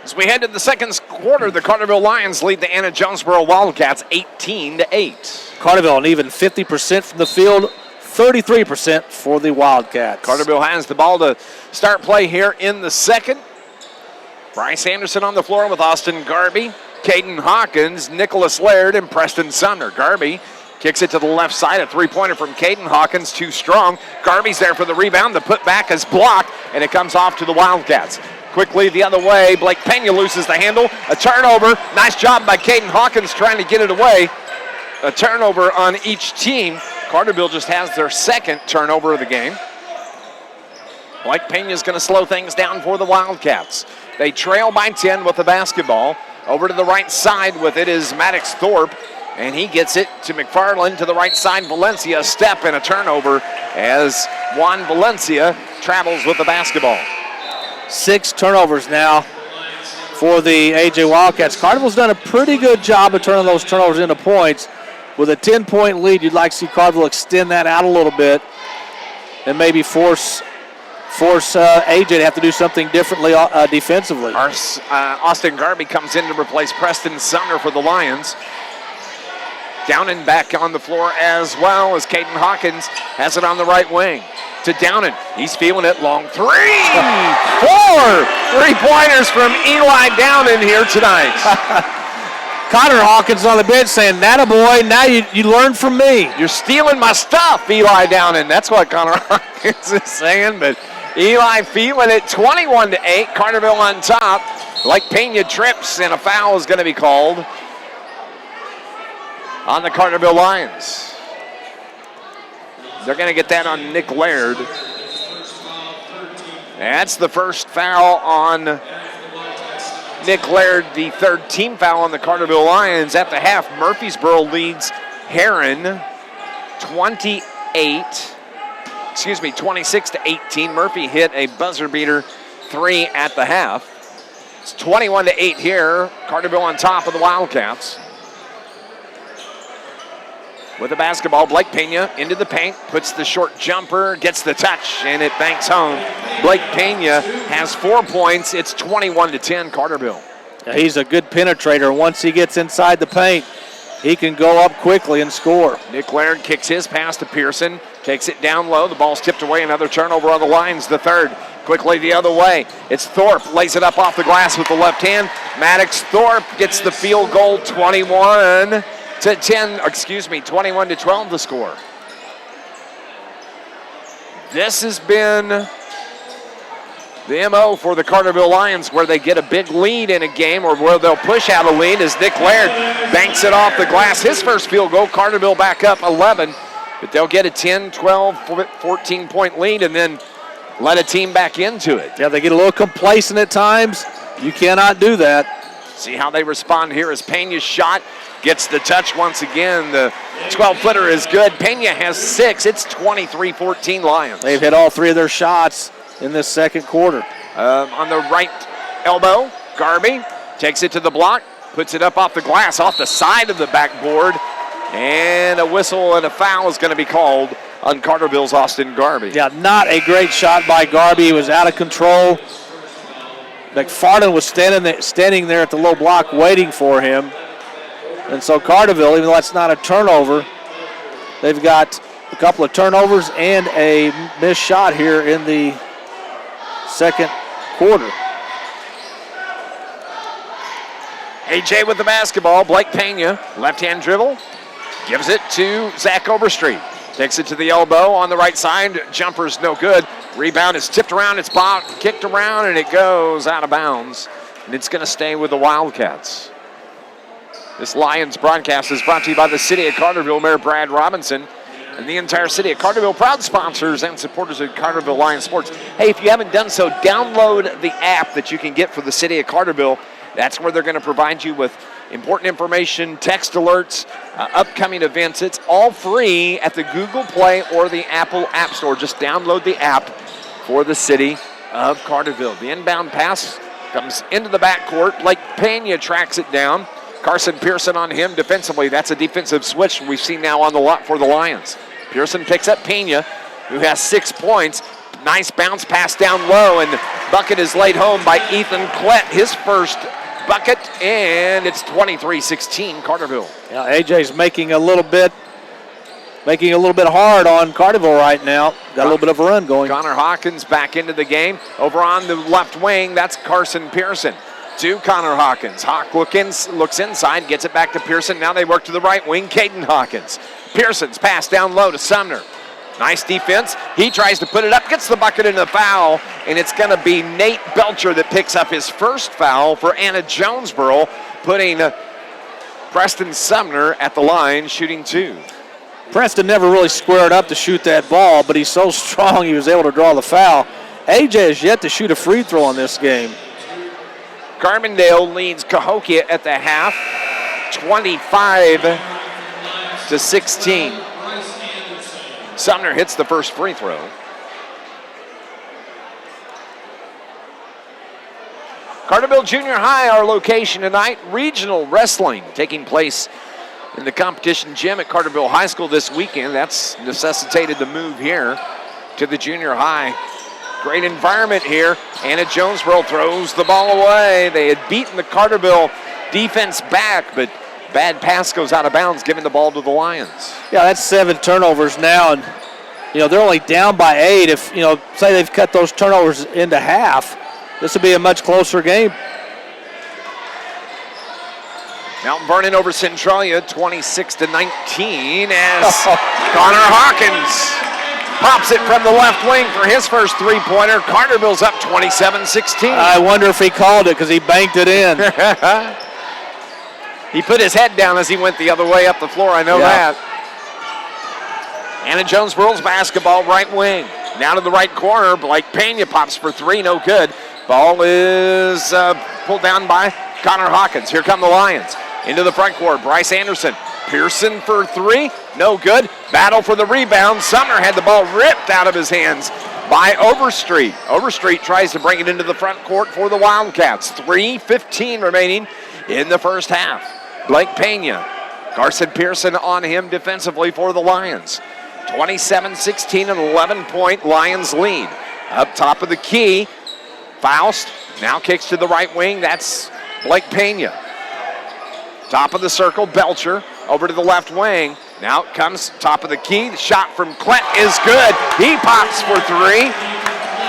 As we head to the second quarter, the Carterville Lions lead the Anna-Jonsboro Wildcats 18-8. Carterville an even 50% from the field, 33% for the Wildcats. Carterville has the ball to start play here in the second. Bryce Anderson on the floor with Austin Garby, Caden Hawkins, Nicholas Laird, and Preston Sumner. Garby kicks it to the left side. A three-pointer from Caden Hawkins, too strong. Garby's there for the rebound. The putback is blocked, and it comes off to the Wildcats. Quickly the other way, Blake Pena loses the handle. A turnover. Nice job by Caden Hawkins trying to get it away. A turnover on each team. Carterville just has their second turnover of the game. Blake Pena's going to slow things down for the Wildcats. They trail by 10 with the basketball. Over to the right side with it is Maddox Thorpe, and he gets it to McFarland to the right side. Valencia, a step and a turnover as Juan Valencia travels with the basketball. 6 turnovers now for the AJ Wildcats. Carterville's done a pretty good job of turning those turnovers into points. With a 10-point lead, you'd like to see Carterville extend that out a little bit and maybe force AJ to have to do something differently defensively. Austin Garby comes in to replace Preston Sumner for the Lions. Downen back on the floor as well as Caden Hawkins has it on the right wing. To Downen. He's feeling it. Long three. 4 3-pointers from Eli Downen here tonight. Connor Hawkins on the bench saying, "That a boy, now you learn from me." You're stealing my stuff, Eli Downen. That's what Connor Hawkins is saying, but Eli feeling it. 21-8. Carterville on top. Like Pena trips, and a foul is going to be called on the Carterville Lions. They're going to get that on Nick Laird. That's the first foul on Nick Laird, the third team foul on the Carterville Lions. At the half, Murfreesboro leads Heron 26-18. Murphy hit a buzzer beater 3 at the half. It's 21-8 here. Carterville on top of the Wildcats. With the basketball, Blake Pena into the paint, puts the short jumper, gets the touch, and it banks home. Blake Pena has 4 points. It's 21-10 Carterville. He's a good penetrator. Once he gets inside the paint, he can go up quickly and score. Nick Laird kicks his pass to Pearson, takes it down low. The ball's tipped away. Another turnover on the Lions, the third. Quickly the other way. It's Thorpe, lays it up off the glass with the left hand. Maddox Thorpe gets the field goal, 21-12 the score. This has been the MO for the Carterville Lions, where they get a big lead in a game or where they'll push out a lead as Nick Laird banks it off the glass. His first field goal, Carterville back up 11. But they'll get a 10, 12, 14-point lead and then let a team back into it. Yeah, they get a little complacent at times. You cannot do that. See how they respond here as Pena's shot gets the touch once again. The 12-footer is good. Pena has 6. It's 23-14 Lions. They've hit all 3 of their shots in this second quarter. On the right elbow, Garby takes it to the block, puts it up off the glass, off the side of the backboard, and a whistle and a foul is going to be called on Carterville's Austin Garby. Yeah, not a great shot by Garby. He was out of control. McFarland was standing there at the low block waiting for him. And so Carterville, even though that's not a turnover, they've got a couple of turnovers and a missed shot here in the second quarter. AJ with the basketball. Blake Pena, left-hand dribble, gives it to Zach Overstreet. Takes it to the elbow on the right side. Jumper's no good. Rebound is tipped around. It's kicked around, and it goes out of bounds. And it's going to stay with the Wildcats. This Lions broadcast is brought to you by the City of Carterville, Mayor Brad Robinson, and the entire City of Carterville, proud sponsors and supporters of Carterville Lions sports. Hey, if you haven't done so, download the app that you can get for the City of Carterville. That's where they're going to provide you with important information, text alerts, upcoming events. It's all free at the Google Play or the Apple App Store. Just download the app for the City of Carterville. The inbound pass comes into the backcourt. Blake Pena tracks it down. Carson Pearson on him defensively. That's a defensive switch we've seen now on the lot for the Lions. Pearson picks up Pena, who has 6 points. Nice bounce pass down low, and the bucket is laid home by Ethan Klett, his first bucket, and it's 23-16 Carterville. Yeah, AJ's making a little bit hard on Carterville right now. Got a little bit of a run going. Connor Hawkins back into the game. Over on the left wing, that's Carson Pearson. To Connor Hawkins. Hawk looks inside, gets it back to Pearson. Now they work to the right wing, Caden Hawkins. Pearson's pass down low to Sumner. Nice defense. He tries to put it up, gets the bucket into the foul, and it's going to be Nate Belcher that picks up his first foul for Anna-Jonsboro, putting Preston Sumner at the line, shooting 2. Preston never really squared up to shoot that ball, but he's so strong he was able to draw the foul. AJ has yet to shoot a free throw in this game. Carbondale leads Cahokia at the half, 25-16. Sumner hits the first free throw. Carterville Junior High, our location tonight. Regional wrestling taking place in the competition gym at Carterville High School this weekend. That's necessitated the move here to the junior high. Great environment here. Anna-Jonesboro throws the ball away. They had beaten the Carterville defense back, but bad pass goes out of bounds, giving the ball to the Lions. Yeah, that's 7 turnovers now, and they're only down by 8. If say they've cut those turnovers into half, this would be a much closer game. Mount Vernon over Centralia, 26-19, as Connor Hawkins pops it from the left wing for his first three-pointer. Carterville's up 27-16. I wonder if he called it because he banked it in. He put his head down as he went the other way up the floor, I know that. Anna-Jonesboro's basketball, right wing. Now to the right corner, Blake Pena pops for 3, no good. Ball is pulled down by Connor Hawkins. Here come the Lions. Into the front court, Bryce Anderson. Pearson for 3, no good. Battle for the rebound. Sumner had the ball ripped out of his hands by Overstreet. Overstreet tries to bring it into the front court for the Wildcats. 3:15 remaining in the first half. Blake Pena, Carson Pearson on him defensively for the Lions. 27-16, an 11-point Lions lead. Up top of the key, Faust now kicks to the right wing. That's Blake Pena. Top of the circle, Belcher over to the left wing. Now it comes top of the key. The shot from Klett is good. He pops for 3.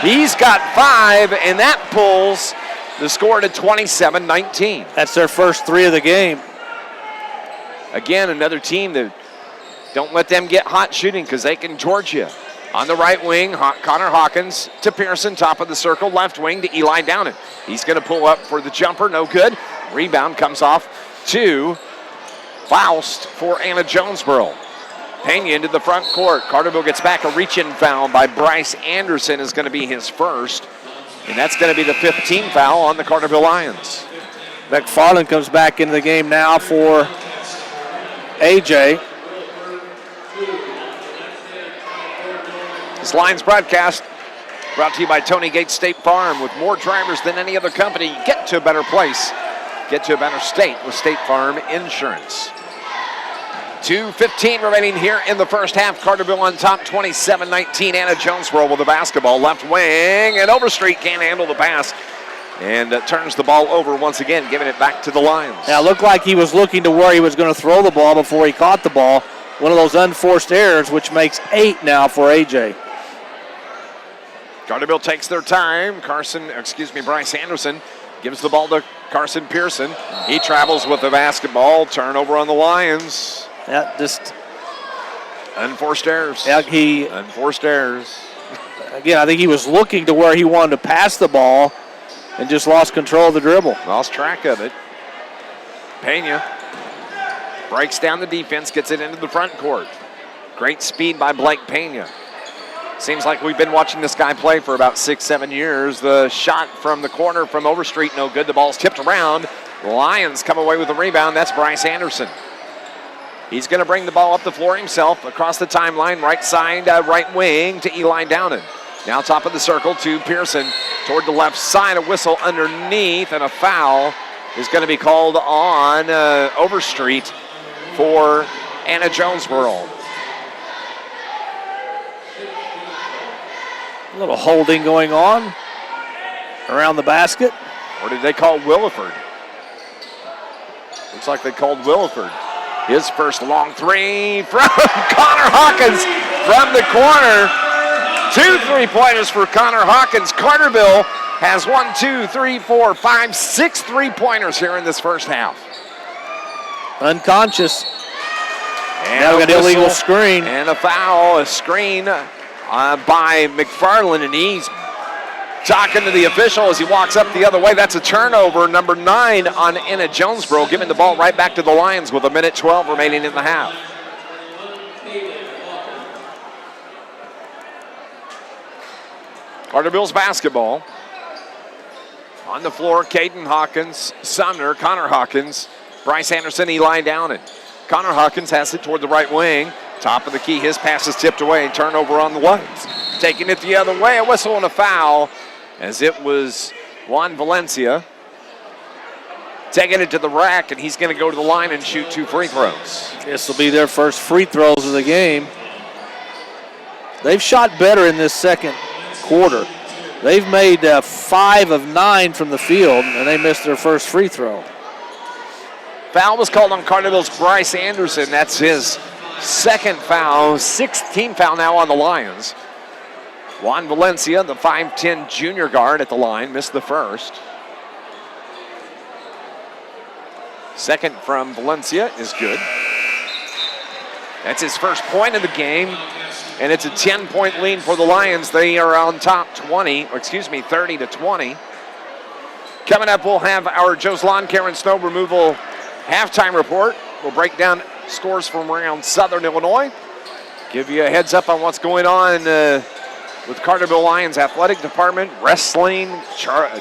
He's got 5, and that pulls the score to 27-19. That's their first 3 of the game. Again, another team that don't let them get hot shooting because they can torch you. On the right wing, Connor Hawkins to Pearson, top of the circle, left wing to Eli Downen. He's going to pull up for the jumper, no good. Rebound comes off to Faust for Anna-Jonesboro. Pena into the front court. Carterville gets back. A reach-in foul by Bryce Anderson is going to be his first. And that's going to be the 15th foul on the Carterville Lions. McFarland comes back into the game now for AJ. This Lions broadcast brought to you by Tony Gates State Farm. With more drivers than any other company, get to a better place. Get to a better state with State Farm Insurance. 2:15 remaining here in the first half. Carterville on top, 27-19. Anna-Jonsboro with the basketball. Left wing, and Overstreet can't handle the pass. And turns the ball over once again, giving it back to the Lions. Now, it looked like he was looking to where he was going to throw the ball before he caught the ball. One of those unforced errors, which makes 8 now for AJ. Carterville takes their time. Bryce Anderson gives the ball to Carson Pearson. He travels with the basketball. Turnover on the Lions. Yeah, just unforced errors. Yeah, unforced errors. Again, I think he was looking to where he wanted to pass the ball and just lost control of the dribble. Lost track of it. Pena breaks down the defense, gets it into the front court. Great speed by Blake Pena. Seems like we've been watching this guy play for about 6-7 years. The shot from the corner from Overstreet, no good. The ball's tipped around. Lions come away with the rebound. That's Bryce Anderson. He's going to bring the ball up the floor himself, across the timeline, right side, right wing to Eli Downen. Now top of the circle to Pearson. Toward the left side, a whistle underneath, and a foul is going to be called on Overstreet for Anna-Jonsboro. A little holding going on around the basket. Or did they call Williford? Looks like they called Williford. His first long three from Connor Hawkins from the corner. 2 3-pointers for Connor Hawkins. Carterville has 6 3-pointers here in this first half. Unconscious. And now we got an illegal screen. And a foul, a screen by McFarland, and he's talking to the official as he walks up the other way. That's a turnover, number 9 on Anna-Jonsboro, giving the ball right back to the Lions with 1:12 remaining in the half. Carterville's basketball. On the floor, Caden Hawkins, Sumner, Connor Hawkins, Bryce Anderson, Eli Downen. Connor Hawkins has it toward the right wing. Top of the key, his pass is tipped away. Turnover on the Lions. Taking it the other way, a whistle and a foul, as it was Juan Valencia. Taking it to the rack, and he's going to go to the line and shoot 2 free throws. This will be their first free throws of the game. They've shot better in this second quarter. They've made 5 of 9 from the field, and they missed their first free throw. Foul was called on Carterville's Bryce Anderson. That's his second foul, 16th foul now on the Lions. Juan Valencia, the 5'10 junior guard at the line, missed the first. Second from Valencia is good. That's his first point of the game, and it's a 10-point lead for the Lions. They are on top 30-20. Coming up, we'll have our Joe's Lawn Care and Snow Removal halftime report. We'll break down scores from around Southern Illinois. Give you a heads up on what's going on with Carterville Lions Athletic Department, wrestling,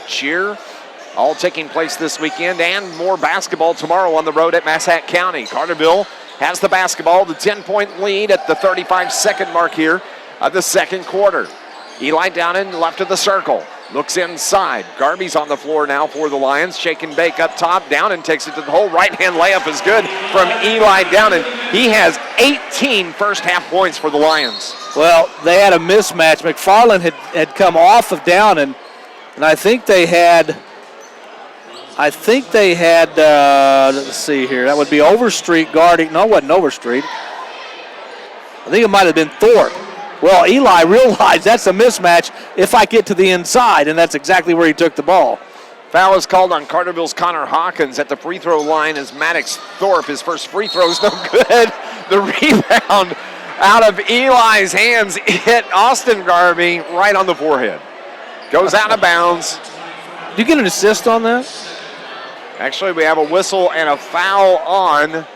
cheer, all taking place this weekend, and more basketball tomorrow on the road at Massac County. Carterville has the basketball, the 10-point lead at the 35-second mark here of the second quarter. Eli Downen left of the circle. Looks inside. Garby's on the floor now for the Lions. Shake and bake up top. Downen takes it to the hole. Right-hand layup is good from Eli Downen. He has 18 first-half points for the Lions. Well, they had a mismatch. McFarland had come off of Downen, and I think they had, let's see here. That would be Overstreet guarding. No, it wasn't Overstreet. I think it might have been Thorpe. Well, Eli realized that's a mismatch if I get to the inside, and that's exactly where he took the ball. Foul is called on Carterville's Connor Hawkins at the free throw line as Maddox Thorpe. His first free throw is no good. The rebound out of Eli's hands hit Austin Garby right on the forehead. Goes out of bounds. Did you get an assist on that? Actually, we have a whistle and a foul on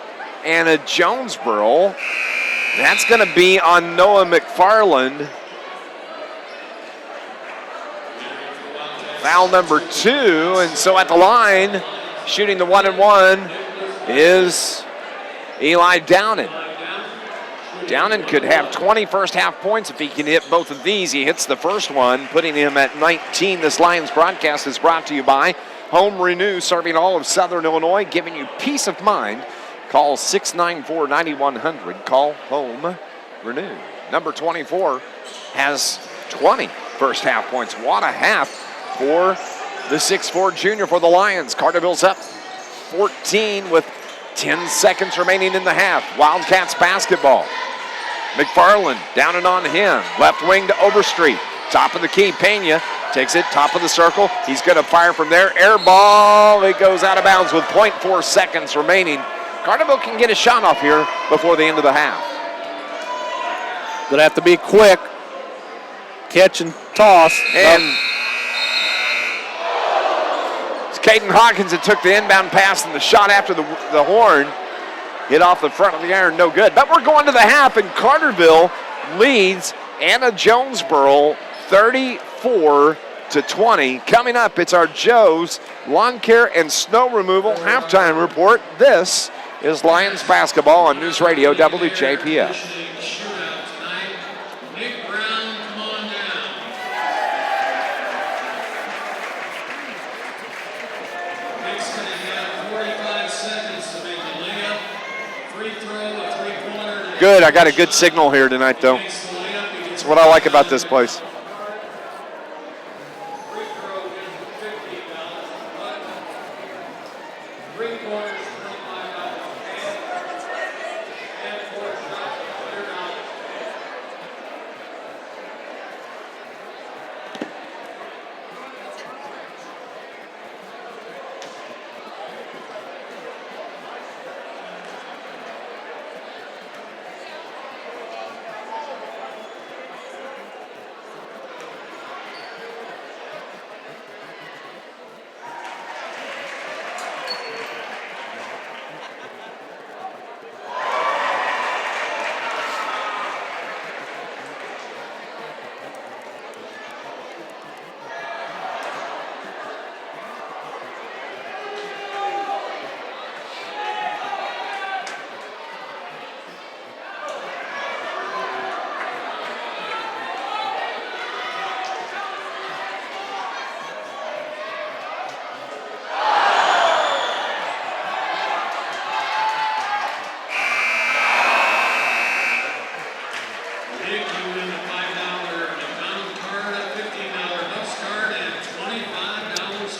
Anna-Jonsboro. That's going to be on Noah McFarland. Foul number 2, and so at the line, shooting the 1-and-1 is Eli Downen. Downen could have 20 first half points if he can hit both of these. He hits the first one, putting him at 19. This Lions broadcast is brought to you by Home Renew, serving all of Southern Illinois, giving you peace of mind. Call 694-9100. Call Home Renew. Number 24 has 20 first half points. What a half for the 6'4 junior for the Lions. Carterville's up 14 with 10 seconds remaining in the half. Wildcats basketball. McFarland down and on him. Left wing to Overstreet. Top of the key. Pena takes it top of the circle. He's going to fire from there. Air ball. It goes out of bounds with 0.4 seconds remaining. Carterville can get a shot off here before the end of the half. Gonna have to be quick. Catch and toss. And it's Caden Hawkins that took the inbound pass, and the shot after the horn hit off the front of the iron, no good. But we're going to the half, and Carterville leads Anna-Jonsboro 34-20. Coming up, it's our Joe's Lawn Care and Snow Removal halftime report. This is Lions basketball on News Radio WJPF. Good, I got a good signal here tonight, though. That's what I like about this place.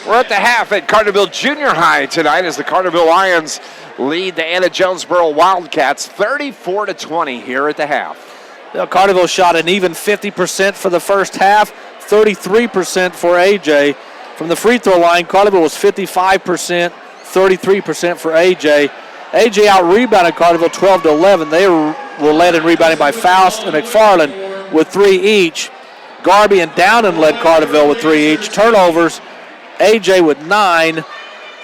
We're at the half at Carterville Junior High tonight as the Carterville Lions lead the Anna-Jonesboro Wildcats 34-20 here at the half. Carterville shot an even 50% for the first half, 33% for AJ. From the free throw line, Carterville was 55%, 33% for AJ. AJ out-rebounded Carterville 12-11. They were led in rebounding by Faust and McFarland with 3 each. Garby and Downen led Carterville with 3 each. Turnovers, AJ with 9,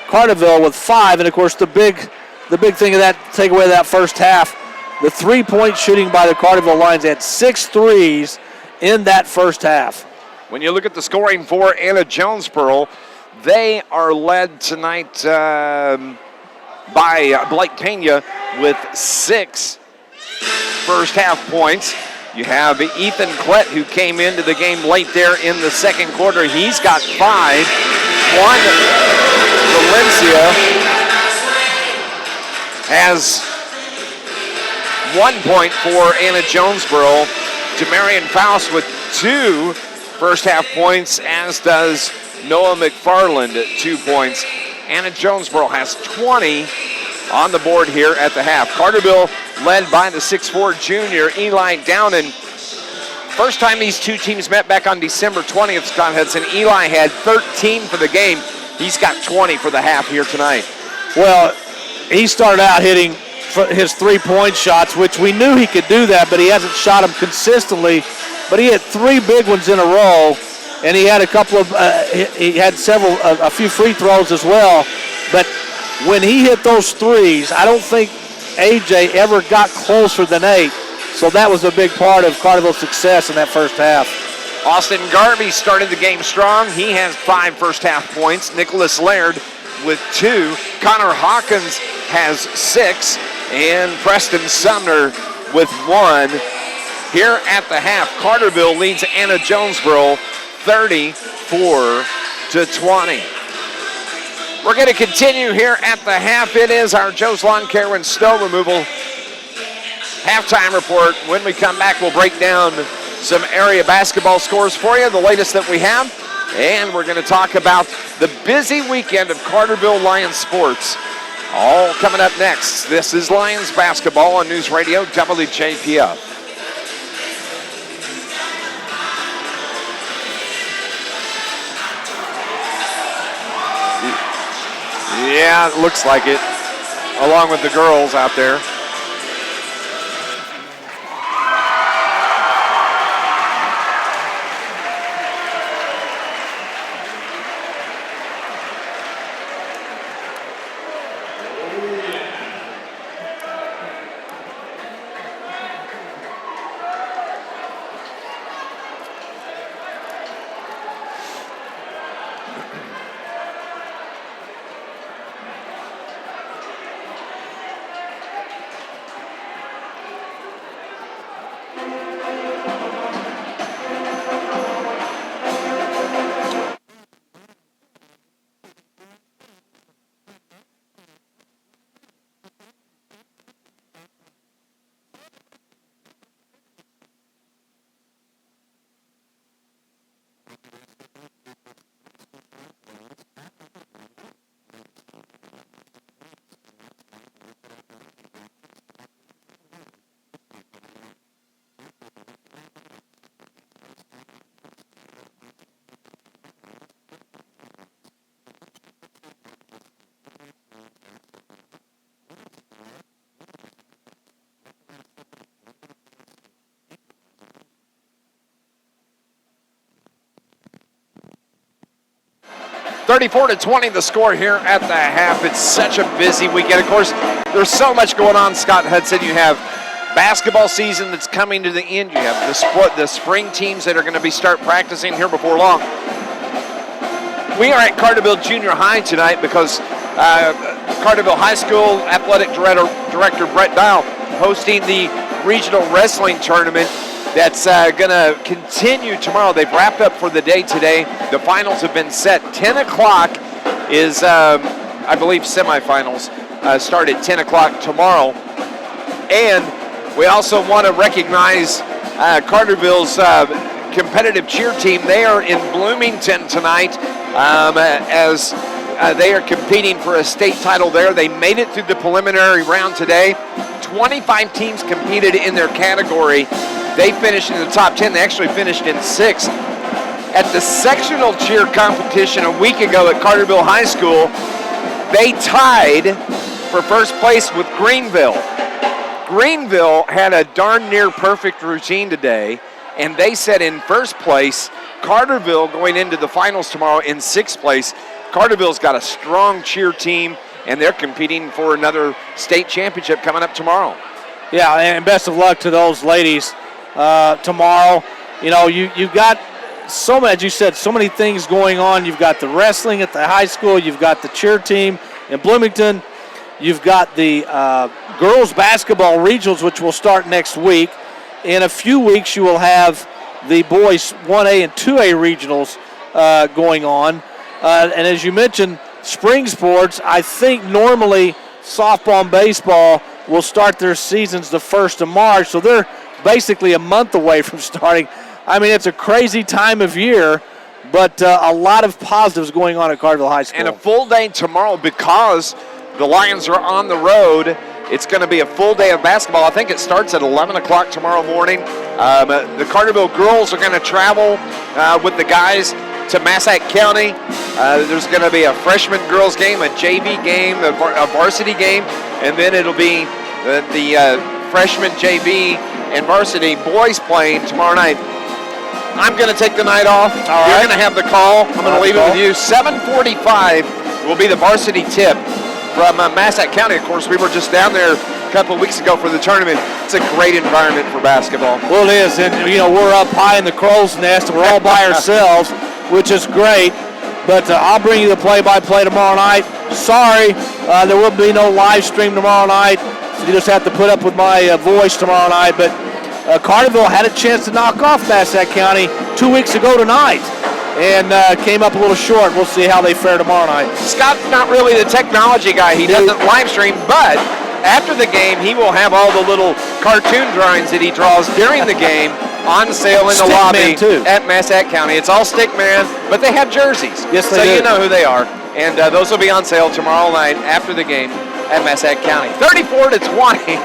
Carterville with 5, and of course the big thing of that takeaway of that first half, the 3-point shooting by the Carterville Lions had 6 threes in that first half. When you look at the scoring for Anna-Jonesboro, they are led tonight by Blake Pena with 6 first half points. You have Ethan Klett, who came into the game late there in the second quarter. He's got 5. Juan Valencia has 1 point for Anna-Jonesboro. Demarion Faust with 2 first half points, as does Noah McFarland at 2 points. Anna-Jonesboro has 20 on the board here at the half. Carterville led by the 6'4 junior, Eli Downen. First time these two teams met back on December 20th, Scott Hudson. Eli had 13 for the game. He's got 20 for the half here tonight. Well, he started out hitting his 3-point shots, which we knew he could do that, but he hasn't shot them consistently. But he hit 3 big ones in a row, and he had a few free throws as well. But when he hit those threes, I don't think AJ ever got closer than 8. So that was a big part of Carterville's success in that first half. Austin Garvey started the game strong. He has 5 first-half points. Nicholas Laird with 2. Connor Hawkins has 6. And Preston Sumner with 1. Here at the half, Carterville leads Anna-Jonesboro 34-20. We're going to continue here at the half. It is our Joe's Lawn Care and Snow Removal halftime report. When we come back, we'll break down some area basketball scores for you, the latest that we have. And we're going to talk about the busy weekend of Carterville Lions sports. All coming up next. This is Lions basketball on News Radio WJPF. Yeah, it looks like it, along with the girls out there. (34-20) the score here at the half. It's such a busy weekend. Of course, there's so much going on, Scott Hudson. You have basketball season that's coming to the end. You have the spring teams that are going to start practicing here before long. We are at Carterville Junior High tonight because Carterville High School Athletic Director Brett Dial hosting the regional wrestling tournament that's going to continue tomorrow. They've wrapped up for the day today. The finals have been set. 10 o'clock is, I believe, semifinals start at 10 o'clock tomorrow. And we also want to recognize Carterville's competitive cheer team. They are in Bloomington tonight as they are competing for a state title there. They made it through the preliminary round today. 25 teams competed in their category. They finished in the top 10. They actually finished in 6th. At the sectional cheer competition a week ago at Carterville High School, they tied for first place with Greenville. Greenville had a darn near perfect routine today, and they set in first place. Carterville going into the finals tomorrow in 6th place. Carterville's got a strong cheer team, and they're competing for another state championship coming up tomorrow. Yeah, and best of luck to those ladies tomorrow. You know, you've got so many, as you said, so many things going on. You've got the wrestling at the high school. You've got the cheer team in Bloomington. You've got the girls basketball regionals, which will start next week. In a few weeks, you will have the boys 1A and 2A regionals going on. And as you mentioned, spring sports, I think normally softball and baseball will start their seasons the 1st of March, so they're basically a month away from starting. I mean, it's a crazy time of year, but a lot of positives going on at Carterville High School. And a full day tomorrow because the Lions are on the road. It's going to be a full day of basketball. I think it starts at 11 o'clock tomorrow morning. The Carterville girls are going to travel with the guys to Massac County. There's going to be a freshman girls game, a JV game, a varsity game, and then it'll be the freshman JV and varsity boys playing tomorrow night. I'm going to take the night off. All You're right. going to have the call. I'm going to leave it with you. 7:45 will be the varsity tip from Massac County. Of course, we were just down there a couple of weeks ago for the tournament. It's a great environment for basketball. Well, it is, and we're up high in the crow's nest. We're all by ourselves, which is great. But I'll bring you the play-by-play tomorrow night. Sorry, there will be no live stream tomorrow night. So you just have to put up with my voice tomorrow night. But Carterville had a chance to knock off Massac County 2 weeks ago tonight and came up a little short. We'll see how they fare tomorrow night. Scott's not really the technology guy. He doesn't live stream, but after the game, he will have all the little cartoon drawings that he draws during the game on sale in the lobby at Massac County. It's all Stickman, but they have jerseys. Yes, they do. So you do. know who they are. And those will be on sale tomorrow night after the game at Massac County. 34-20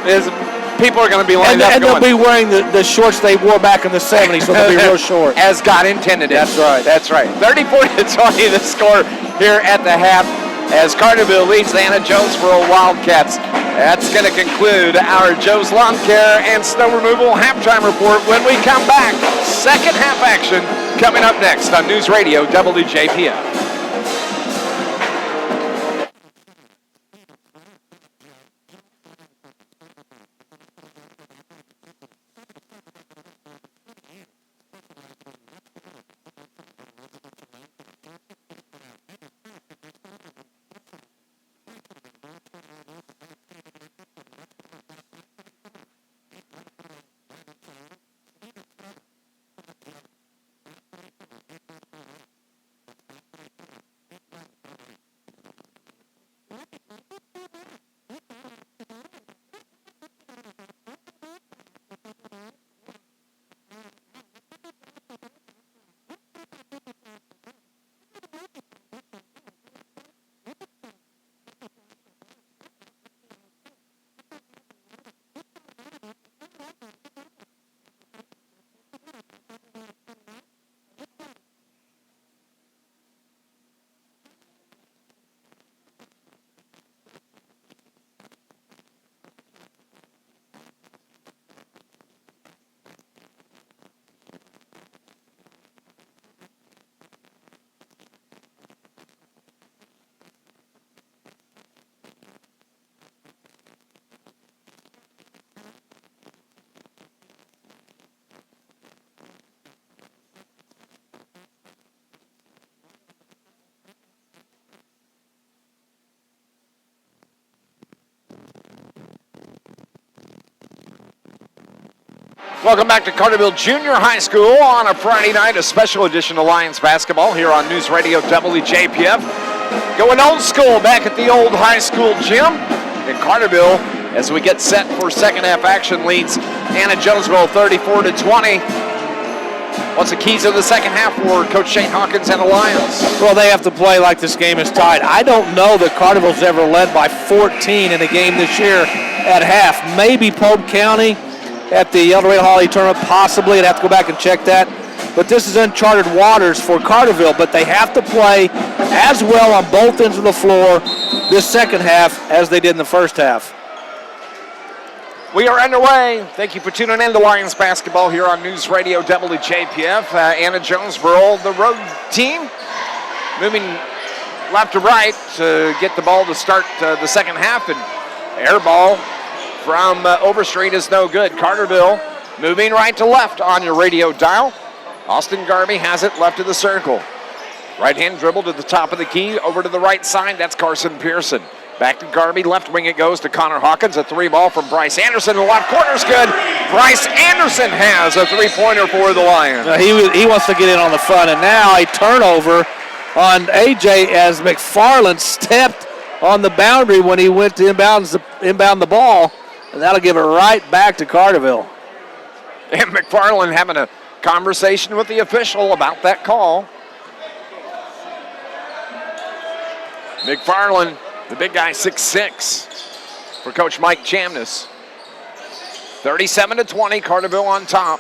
is people are going to be lined up and they'll be wearing the shorts they wore back in the 70s, so they'll be real short. As God intended it. That's right. That's right. 34-20 the score here at the half as Carterville leads the Anna-Jonsboro Wildcats. That's going to conclude our Joe's Lawn Care and Snow Removal halftime report. When we come back, second half action coming up next on News Radio WJPF. Welcome back to Carterville Junior High School on a Friday night, a special edition of Lions basketball here on News Radio WJPF. Going old school back at the old high school gym in Carterville as we get set for second half action. Leads Anna-Jonsboro 34-20. What's the keys of the second half for Coach Shane Hawkins and the Lions? Well, they have to play like this game is tied. I don't know that Carterville's ever led by 14 in a game this year at half. Maybe Pope County at the El Dorado Holiday Tournament, possibly. I'd have to go back and check that. But this is uncharted waters for Carterville, but they have to play as well on both ends of the floor this second half as they did in the first half. We are underway. Thank you for tuning in to Lions basketball here on News Radio WJPF. Anna-Jonsboro, the road team, moving left to right to get the ball to start the second half, and air ball from Overstreet is no good. Carterville moving right to left on your radio dial. Austin Garvey has it left of the circle. Right hand dribble to the top of the key, over to the right side. That's Carson Pearson. Back to Garvey, left wing it goes to Connor Hawkins. A three ball from Bryce Anderson. The left corner's good. Bryce Anderson has a three-pointer for the Lions. He wants to get in on the fun, and now a turnover on AJ as McFarland stepped on the boundary when he went to inbound the ball. And that'll give it right back to Carterville. And McFarland having a conversation with the official about that call. McFarland, the big guy, 6'6", for Coach Mike Chamness. 37-20, Carterville on top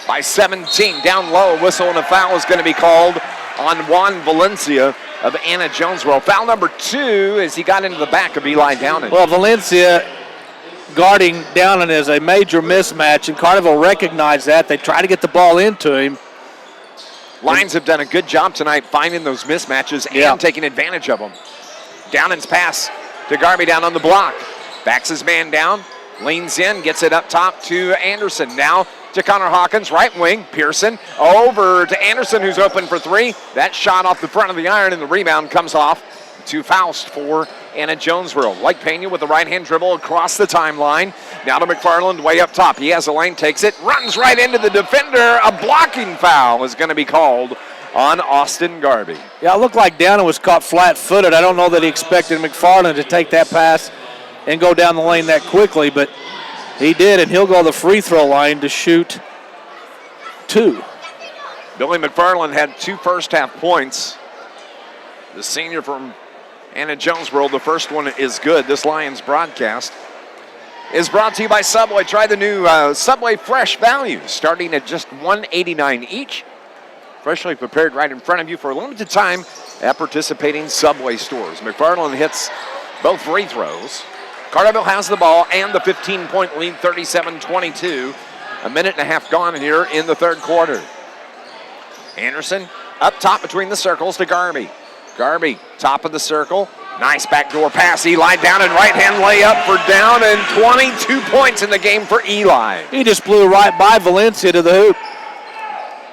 by 17. Down low, a whistle and a foul is going to be called on Juan Valencia of Anna-Jonsboro. Foul number 2 as he got into the back of Eli Downing. Well, Valencia guarding Downing is a major mismatch, and Carterville recognized that. They try to get the ball into him. Lions have done a good job tonight finding those mismatches and taking advantage of them. Downing's pass to Garby down on the block. Backs his man down, leans in, gets it up top to Anderson. Now to Connor Hawkins, right wing. Pearson over to Anderson, who's open for three. That shot off the front of the iron, and the rebound comes off to Faust for Anna-Jonsboro. Like Pena with the right-hand dribble across the timeline. Now to McFarland, way up top. He has a lane, takes it, runs right into the defender. A blocking foul is going to be called on Austin Garby. Yeah, it looked like Downing was caught flat-footed. I don't know that he expected McFarland to take that pass and go down the lane that quickly, but he did, and he'll go to the free throw line to shoot 2. Billy McFarland had 2 first-half points. The senior from Anna-Jonesboro, the first one is good. This Lions broadcast is brought to you by Subway. Try the new Subway Fresh Values, starting at just $1.89 each. Freshly prepared right in front of you for a limited time at participating Subway stores. McFarland hits both free throws. Carterville has the ball and the 15-point lead, 37-22. A minute and a half gone here in the third quarter. Anderson up top between the circles to Garby. Garby, top of the circle. Nice backdoor pass. Eli down and right-hand layup for down, and 22 points in the game for Eli. He just blew right by Valencia to the hoop.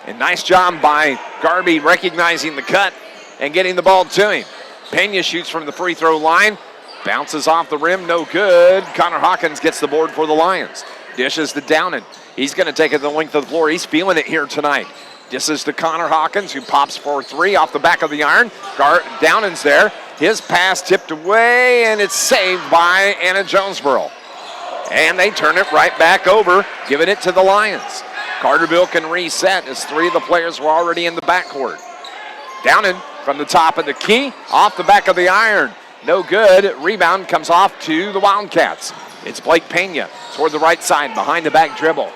And nice job by Garby recognizing the cut and getting the ball to him. Pena shoots from the free throw line. Bounces off the rim, no good. Connor Hawkins gets the board for the Lions. Dishes to Downen. He's going to take it the length of the floor. He's feeling it here tonight. Dishes to Connor Hawkins, who pops for 3 off the back of the iron. Downen's there. His pass tipped away, and it's saved by Anna-Jonsboro. And they turn it right back over, giving it to the Lions. Carterville can reset as 3 of the players were already in the backcourt. Downen from the top of the key, off the back of the iron. No good. Rebound comes off to the Wildcats. It's Blake Pena toward the right side, behind the back dribble.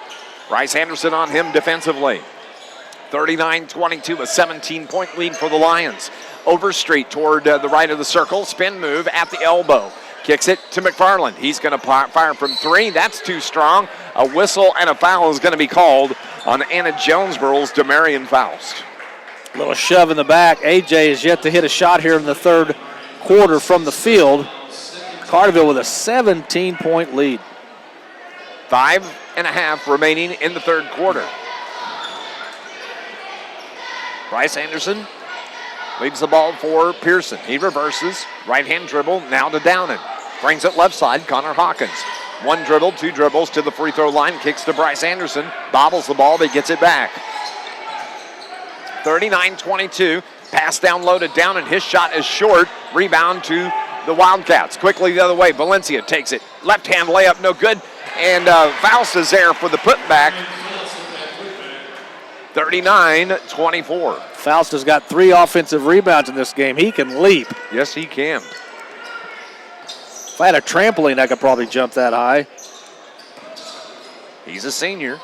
Bryce Anderson on him defensively. 39-22, a 17-point lead for the Lions. Overstreet toward the right of the circle. Spin move at the elbow. Kicks it to McFarland. He's going to fire from 3. That's too strong. A whistle and a foul is going to be called on Anna-Jonesboro's Demarion Faust. A little shove in the back. AJ is yet to hit a shot here in the third quarter from the field. Carterville with a 17-point lead. 5.5 remaining in the third quarter. Bryce Anderson leaves the ball for Pearson. He reverses, right-hand dribble, now to Downen. Brings it left side, Connor Hawkins. 1 dribble, 2 dribbles to the free throw line, kicks to Bryce Anderson, bobbles the ball, but gets it back. 39-22, pass down low to Downen. His shot is short, rebound to the Wildcats. Quickly the other way, Valencia takes it. Left-hand layup, no good, and Faust is there for the putback. 39-24. Faust has got 3 offensive rebounds in this game. He can leap. Yes, he can. If I had a trampoline, I could probably jump that high. He's a senior.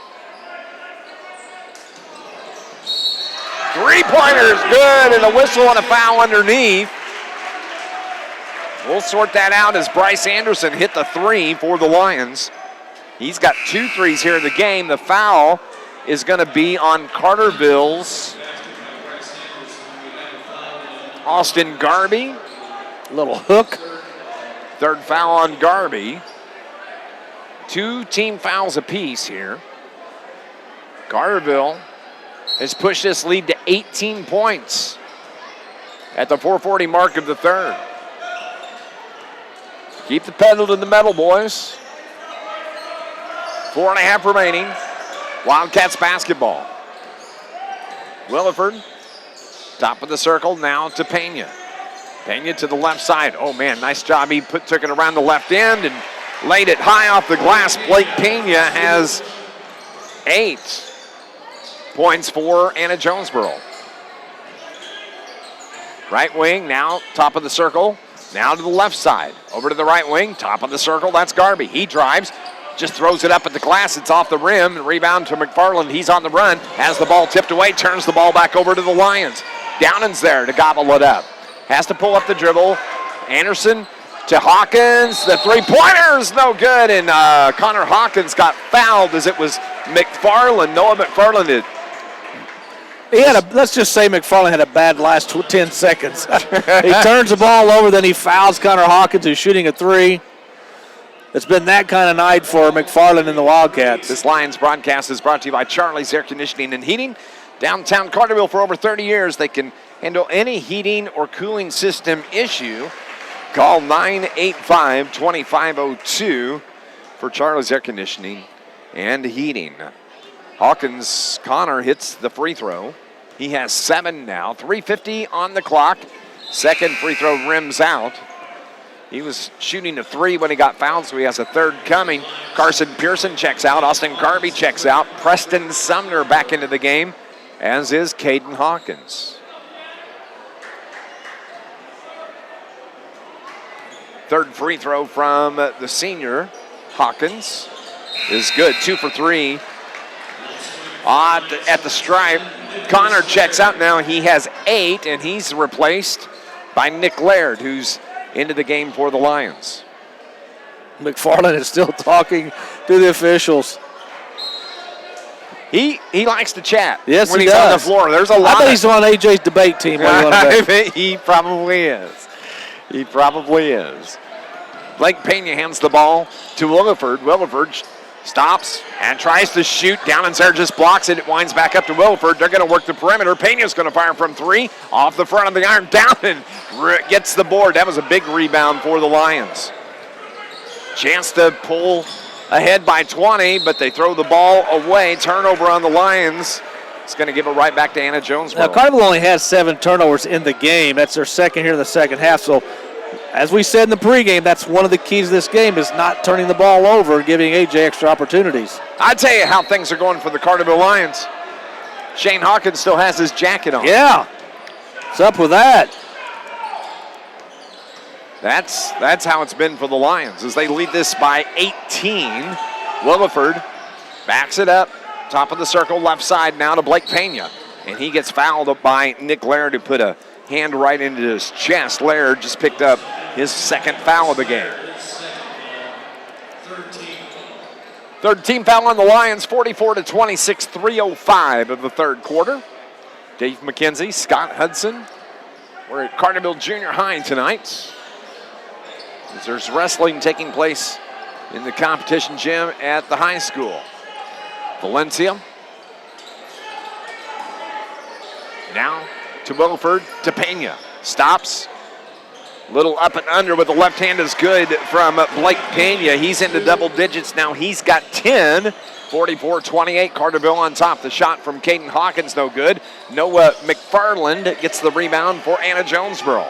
3-pointers, good, and a whistle and a foul underneath. We'll sort that out as Bryce Anderson hit the 3 for the Lions. He's got 2 threes here in the game. The foul is going to be on Carterville's Austin Garby. Little hook. Third foul on Garby. 2 team fouls apiece here. Carterville has pushed this lead to 18 points at the 4:40 mark of the third. Keep the pedal to the metal, boys. 4.5 remaining. Wildcats basketball. Williford, top of the circle, now to Pena. Pena to the left side. Oh, man, nice job. He took it around the left end and laid it high off the glass. Blake Pena has 8 points for Anna-Jonesboro. Right wing, now top of the circle. Now to the left side. Over to the right wing, top of the circle. That's Garby. He drives. Just throws it up at the glass. It's off the rim. Rebound to McFarland. He's on the run. Has the ball tipped away. Turns the ball back over to the Lions. Downen's there to gobble it up. Has to pull up the dribble. Anderson to Hawkins. The 3-pointer's no good. And Connor Hawkins got fouled as it was McFarland. Noah McFarland Let's just say McFarland had a bad last 10 seconds. He turns the ball over, then he fouls Connor Hawkins, who's shooting a three. It's been that kind of night for McFarland and the Wildcats. This Lions broadcast is brought to you by Charlie's Air Conditioning and Heating. Downtown Carterville for over 30 years. They can handle any heating or cooling system issue. Call 985-2502 for Charlie's Air Conditioning and Heating. Hawkins, Connor hits the free throw. He has 7 now. 3:50 on the clock. Second free throw rims out. He was shooting a 3 when he got fouled, so he has a third coming. Carson Pearson checks out. Austin Carby checks out. Preston Sumner back into the game, as is Caden Hawkins. Third free throw from the senior, Hawkins, is good. 2 for 3. Odd at the stripe. Connor checks out now. He has 8, and he's replaced by Nick Laird, who's into the game for the Lions. McFarland is still talking to the officials. He likes to chat. Yes, when he he's does. on the floor. There's a lot. I bet he's on AJ's debate team. He probably is. He probably is. Blake Pena hands the ball to Williford. Williford stops and tries to shoot. Down and Sarah just blocks it. It winds back up to Williford. They're going to work the perimeter. Pena's going to fire from 3. Off the front of the iron. Down and gets the board. That was a big rebound for the Lions. Chance to pull ahead by 20, but they throw the ball away. Turnover on the Lions. It's going to give it right back to Anna-Jonsboro. Now, Carterville only has 7 turnovers in the game. That's their second here in the second half. So, as we said in the pregame, that's one of the keys to this game is not turning the ball over, giving AJ extra opportunities. I'll tell you how things are going for the Carterville Lions. Shane Hawkins still has his jacket on. Yeah. What's up with that? That's how it's been for the Lions as they lead this by 18. Williford backs it up. Top of the circle, left side now to Blake Pena. And he gets fouled up by Nick Laird, who put a hand right into his chest. Laird just picked up his second foul of the game. Third team foul on the Lions, 44-26, 3:05 of the third quarter. Dave McKenzie, Scott Hudson. We're at Carterville Junior High tonight. There's wrestling taking place in the competition gym at the high school. Valencia. Now to Williford, to Pena. Stops. Little up and under with the left hand is good from Blake Pena. He's into double digits now. He's got 10. 44-28, Carterville on top. The shot from Caden Hawkins, no good. Noah McFarland gets the rebound for Anna-Jonsboro.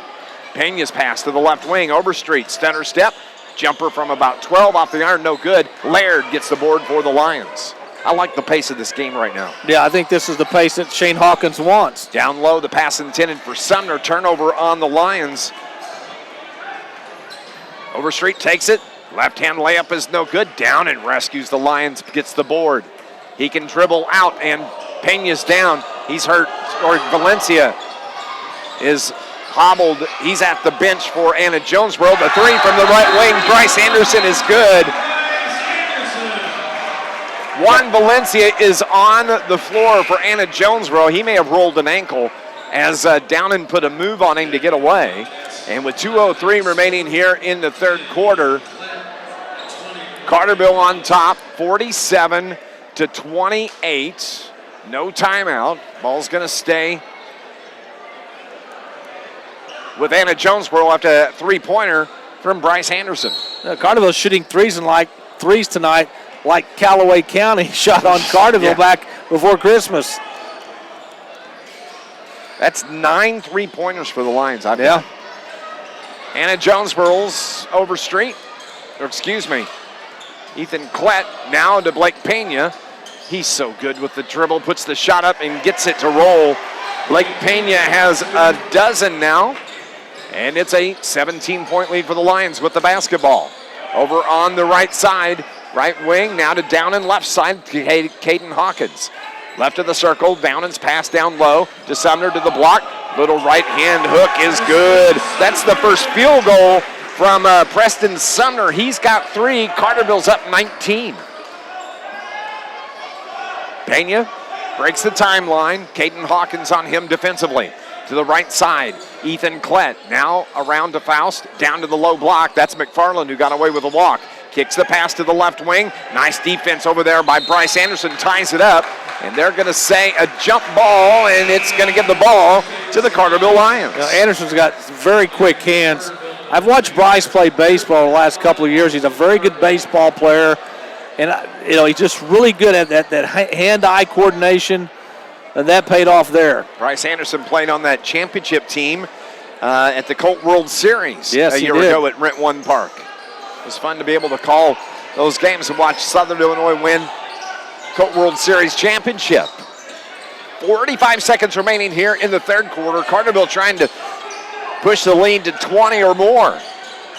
Pena's pass to the left wing, Overstreet, stutter step. Jumper from about 12 off the iron, no good. Laird gets the board for the Lions. I like the pace of this game right now. Yeah, I think this is the pace that Shane Hawkins wants. Down low, the pass intended for Sumner. Turnover on the Lions. Overstreet takes it. Left-hand layup is no good. Down and rescues the Lions, gets the board. He can dribble out, and Pena's down. He's hurt, or Valencia is hobbled. He's at the bench for Anna-Jonsboro. The 3 from the right wing, Bryce Anderson is good. Juan Valencia is on the floor for Anna-Jonsboro. He may have rolled an ankle as Downen put a move on him to get away. And with 2:03 remaining here in the third quarter, Carterville on top, 47-28. No timeout. Ball's going to stay with Anna-Jonsboro after a three-pointer from Bryce Anderson. Carterville's shooting threes tonight, like Callaway County shot on Carterville back before Christmas. That's 9 three-pointers for the Lions. Yeah. Anna-Jonsboro's Overstreet, Ethan Klett now to Blake Pena. He's so good with the dribble, puts the shot up and gets it to roll. Blake Pena has a dozen now, and it's a 17-point lead for the Lions with the basketball. Over on the right side, right wing, now to Downen, left side, Caden Hawkins. Left of the circle, Downen's pass down low to Sumner to the block. Little right hand hook is good. That's the first field goal from Preston Sumner. He's got 3. Carterville's up 19. Pena breaks the timeline. Caden Hawkins on him defensively. To the right side, Ethan Klett. Now around to Faust, down to the low block. That's McFarland who got away with a walk. Kicks the pass to the left wing. Nice defense over there by Bryce Anderson. Ties it up. And they're going to say a jump ball, and it's going to give the ball to the Carterville Lions. Anderson's got very quick hands. I've watched Bryce play baseball the last couple of years. He's a very good baseball player. And, he's just really good at that hand-eye coordination. And that paid off there. Bryce Anderson played on that championship team at the Colt World Series a year ago at Rent One Park. It was fun to be able to call those games and watch Southern Illinois win Colt World Series championship. 45 seconds remaining here in the third quarter. Carterville trying to push the lead to 20 or more.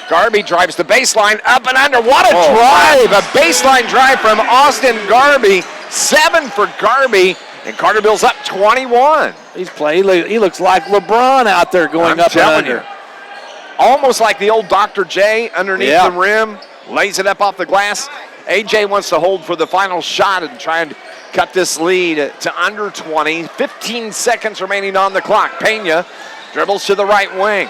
Garby drives the baseline up and under. What a drive! A baseline drive from Austin Garby. 7 for Garby. And Carterville's up 21. He looks like LeBron out there going up and under. You. Almost like the old Dr. J underneath the rim. Lays it up off the glass. AJ wants to hold for the final shot and try and cut this lead to under 20. 15 seconds remaining on the clock. Pena dribbles to the right wing.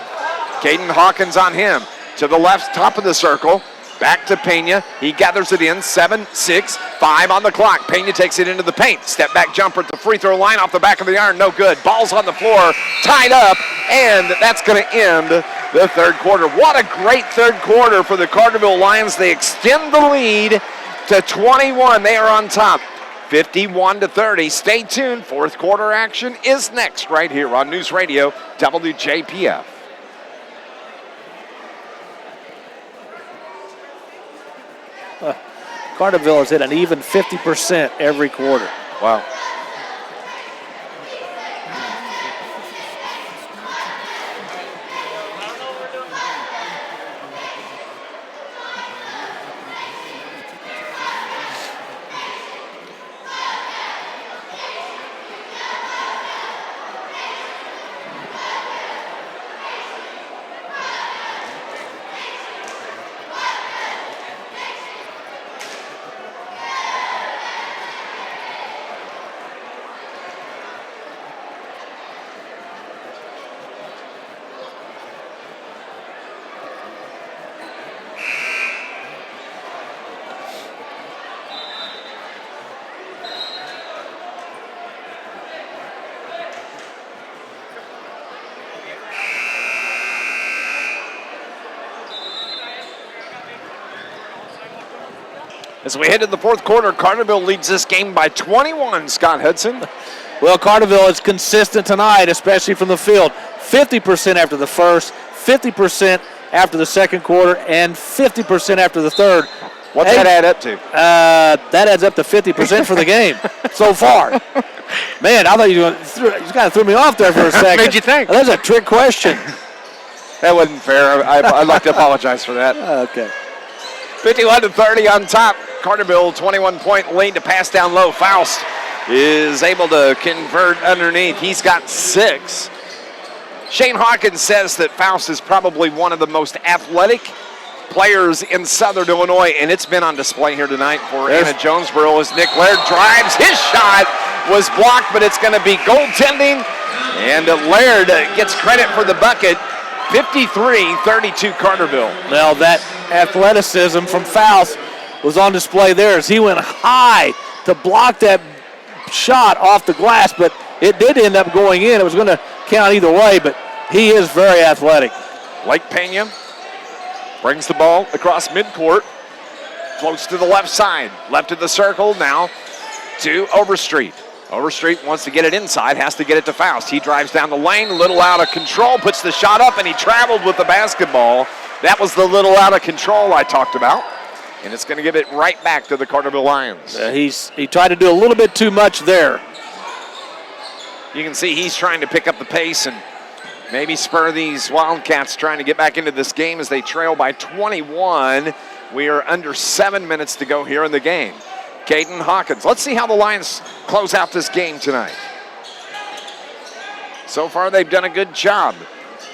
Caden Hawkins on him. To the left, top of the circle. Back to Pena. He gathers it in. 7, 6, 5 on the clock. Pena takes it into the paint. Step back jumper at the free throw line off the back of the iron. No good. Ball's on the floor. Tied up. And that's going to end the third quarter. What a great third quarter for the Carterville Lions. They extend the lead to 21. They are on top. 51-30. Stay tuned. Fourth quarter action is next right here on News Radio WJPF. Carterville has hit an even 50% every quarter. Wow. As we head to the fourth quarter, Carterville leads this game by 21, Scott Hudson. Well, Carterville is consistent tonight, especially from the field. 50% after the first, 50% after the second quarter, and 50% after the third. What's that add up to? That adds up to 50% for the game so far. Man, I thought you kind of threw me off there for a second. Made you think? That's a trick question. That wasn't fair. I'd like to apologize for that. Okay. 51-30 on top. Carterville, 21-point lead to pass down low. Faust is able to convert underneath. He's got 6. Shane Hawkins says that Faust is probably one of the most athletic players in Southern Illinois, and it's been on display here tonight for Anna-Jonsboro as Nick Laird drives. His shot was blocked, but it's going to be goaltending, and Laird gets credit for the bucket. 53-32 Carterville. Well, that athleticism from Faust was on display there as he went high to block that shot off the glass, but it did end up going in. It was going to count either way, but he is very athletic. Blake Pena brings the ball across midcourt, floats to the left side, left of the circle, now to Overstreet. Overstreet wants to get it inside, has to get it to Faust. He drives down the lane, a little out of control, puts the shot up, and he traveled with the basketball. That was the little out of control I talked about. And it's going to give it right back to the Carterville Lions. He tried to do a little bit too much there. You can see he's trying to pick up the pace and maybe spur these Wildcats trying to get back into this game as they trail by 21. We are under 7 minutes to go here in the game. Caden Hawkins. Let's see how the Lions close out this game tonight. So far, they've done a good job.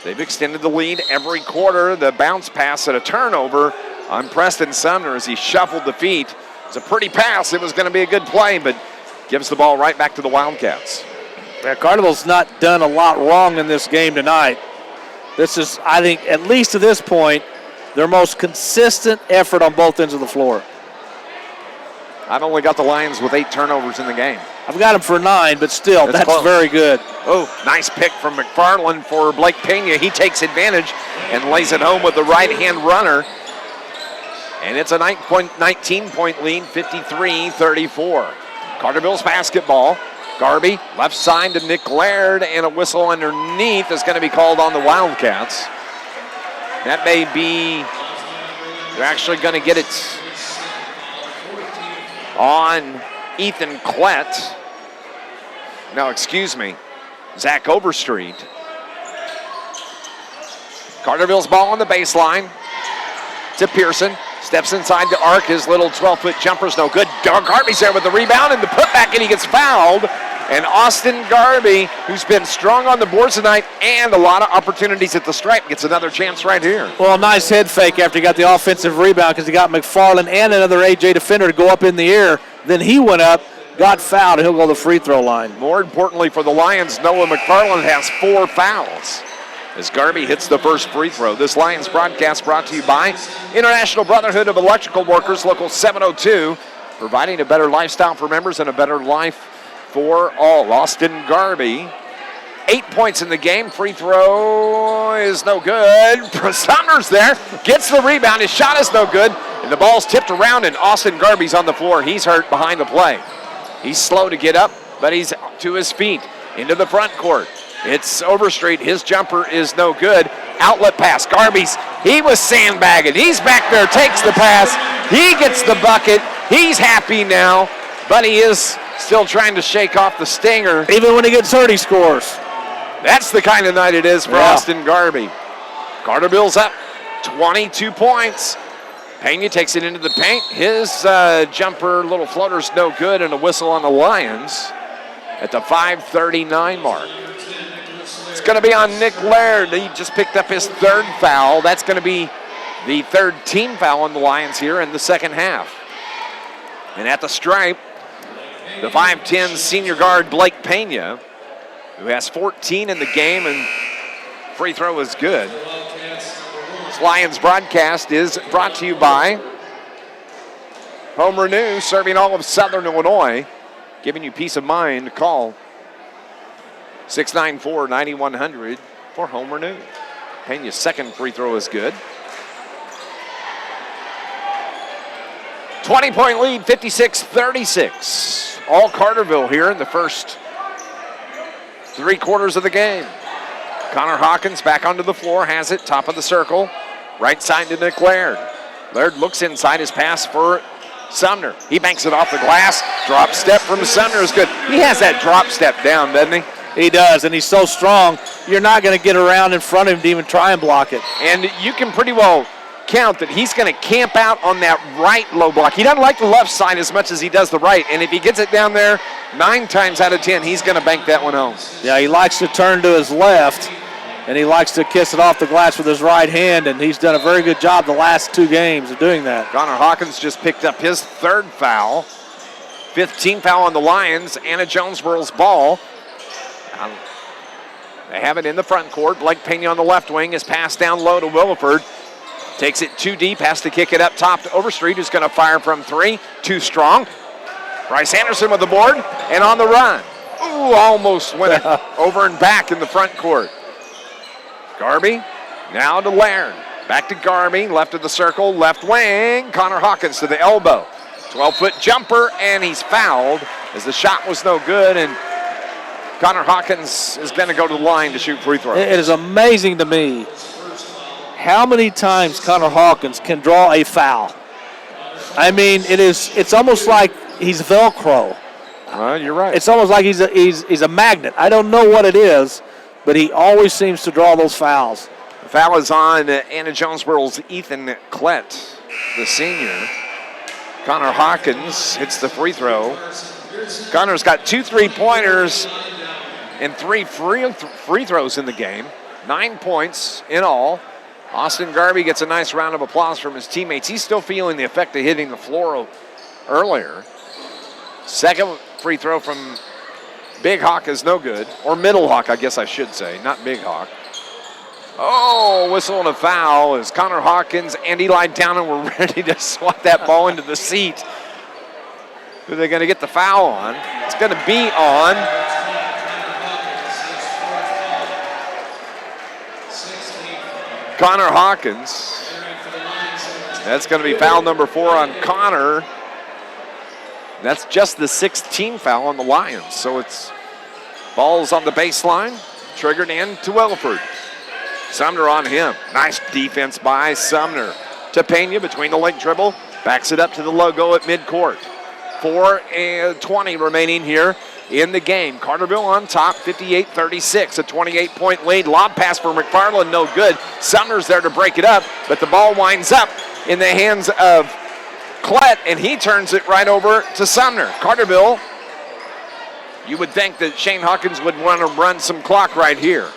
They've extended the lead every quarter. The bounce pass at a turnover on Preston Sumner as he shuffled the feet. It's a pretty pass. It was going to be a good play, but gives the ball right back to the Wildcats. Yeah, Carterville's not done a lot wrong in this game tonight. This is, I think, at least to this point, their most consistent effort on both ends of the floor. I've only got the Lions with 8 turnovers in the game. I've got them for 9, but still, that's close. very good. Oh, nice pick from McFarland for Blake Pena. He takes advantage and lays it home with the right-hand runner. And it's a 19-point lead, 53-34. Carterville's basketball. Garby, left side to Nick Laird, and a whistle underneath is going to be called on the Wildcats. That may be, they're actually going to get it on Ethan Klett. No, excuse me, Zach Overstreet. Carterville's ball on the baseline to Pearson. Steps inside to arc. His little 12-foot jumper's no good. Garby's there with the rebound and the putback, and he gets fouled. And Austin Garby, who's been strong on the boards tonight and a lot of opportunities at the stripe, gets another chance right here. Well, a nice head fake after he got the offensive rebound because he got McFarland and another AJ defender to go up in the air. Then he went up, got fouled, and he'll go to the free throw line. More importantly for the Lions, Noah McFarland has 4 fouls as Garby hits the first free throw. This Lions broadcast brought to you by International Brotherhood of Electrical Workers, Local 702, providing a better lifestyle for members and a better life for all. Austin Garby, 8 points in the game. Free throw is no good. Sumner's there, gets the rebound. His shot is no good, and the ball's tipped around, and Austin Garby's on the floor. He's hurt behind the play. He's slow to get up, but he's to his feet into the front court. It's Overstreet. His jumper is no good. Outlet pass. Garby's, he was sandbagging. He's back there, takes the pass. He gets the bucket. He's happy now, but he is still trying to shake off the stinger. Even when he gets hurt, he scores. That's the kind of night it is for Austin Garby. Carterville's up 22 points. Pena takes it into the paint. His jumper, little floater's no good, and a whistle on the Lions at the 5:39 mark. It's going to be on Nick Laird. He just picked up his 3rd foul. That's going to be the 3rd team foul on the Lions here in the second half. And at the stripe, the 5'10 senior guard Blake Pena, who has 14 in the game, and free throw is good. This Lions broadcast is brought to you by Home Renew, serving all of Southern Illinois, giving you peace of mind. Call 694-9100 for Home Renew. Pena's second free throw is good. 20-point lead, 56-36. All Carterville here in the first 3 quarters of the game. Connor Hawkins back onto the floor, has it, top of the circle. Right side to Nick Laird. Laird looks inside, his pass for Sumner. He banks it off the glass. Drop step from Sumner is good. He has that drop step down, doesn't he? He does, and he's so strong, you're not going to get around in front of him to even try and block it. And you can pretty well count that he's going to camp out on that right low block. He doesn't like the left side as much as he does the right, and if he gets it down there 9 times out of 10, he's going to bank that one home. Yeah, he likes to turn to his left, and he likes to kiss it off the glass with his right hand, and he's done a very good job the last 2 games of doing that. Connor Hawkins just picked up his 3rd foul. 5th team foul on the Lions. Anna-Jonsboro's ball. They have it in the front court. Blake Pena on the left wing is passed down low to Williford. Takes it too deep, has to kick it up top to Overstreet, who's going to fire from 3. Too strong. Bryce Anderson with the board and on the run. Ooh, almost went over and back in the front court. Garby now to Laird. Back to Garby, left of the circle, left wing. Connor Hawkins to the elbow. 12-foot jumper, and he's fouled as the shot was no good, and Connor Hawkins is going to go to the line to shoot free throws. It is amazing to me how many times Connor Hawkins can draw a foul. I mean, it's almost like he's Velcro. You're right. It's almost like he's a magnet. I don't know what it is, but he always seems to draw those fouls. The foul is on Anna-Jonesboro's Ethan Klett, the senior. Connor Hawkins hits the free throw. Connor's got 2 3-pointers and 3 free throws in the game. 9 points in all. Austin Garby gets a nice round of applause from his teammates. He's still feeling the effect of hitting the floor earlier. Second free throw from Big Hawk is no good. Or Middle Hawk, I guess I should say, not Big Hawk. Oh, whistle and a foul as Connor Hawkins and Eli Downing were ready to swat that ball into the seat. Who are they going to get the foul on? It's going to be on Connor Hawkins. That's going to be foul number 4 on Connor. That's just the 16th foul on the Lions. So it's balls on the baseline, triggered in to Williford. Sumner on him. Nice defense by Sumner. To Pena between the leg dribble. Backs it up to the logo at midcourt. 4:20 remaining here in the game. Carterville on top, 58-36, a 28-point lead. Lob pass for McFarland, no good. Sumner's there to break it up, but the ball winds up in the hands of Klett, and he turns it right over to Sumner. Carterville, you would think that Shane Hawkins would want to run some clock right here.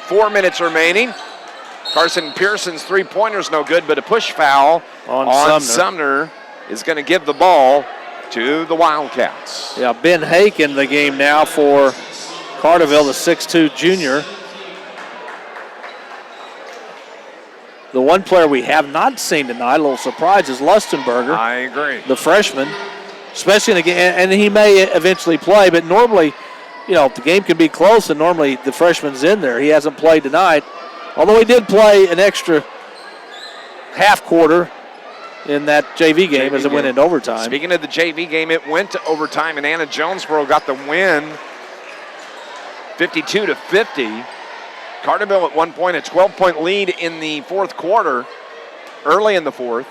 4 minutes remaining. Carson Pearson's three-pointer's no good, but a push foul on Sumner is going to give the ball to the Wildcats. Yeah, Ben Hake in the game now for Carterville, the 6'2 junior. The one player we have not seen tonight, a little surprise, is Lustenberger. I agree. The freshman, especially in the game, and he may eventually play, but normally, you know, if the game can be close, and normally the freshman's in there. He hasn't played tonight, although he did play an extra half quarter in that JV game as it went into overtime. Speaking of the JV game, it went to overtime, and Anna-Jonsboro got the win, 52-50. Carterville at one point, a 12-point lead in the fourth quarter, early in the fourth.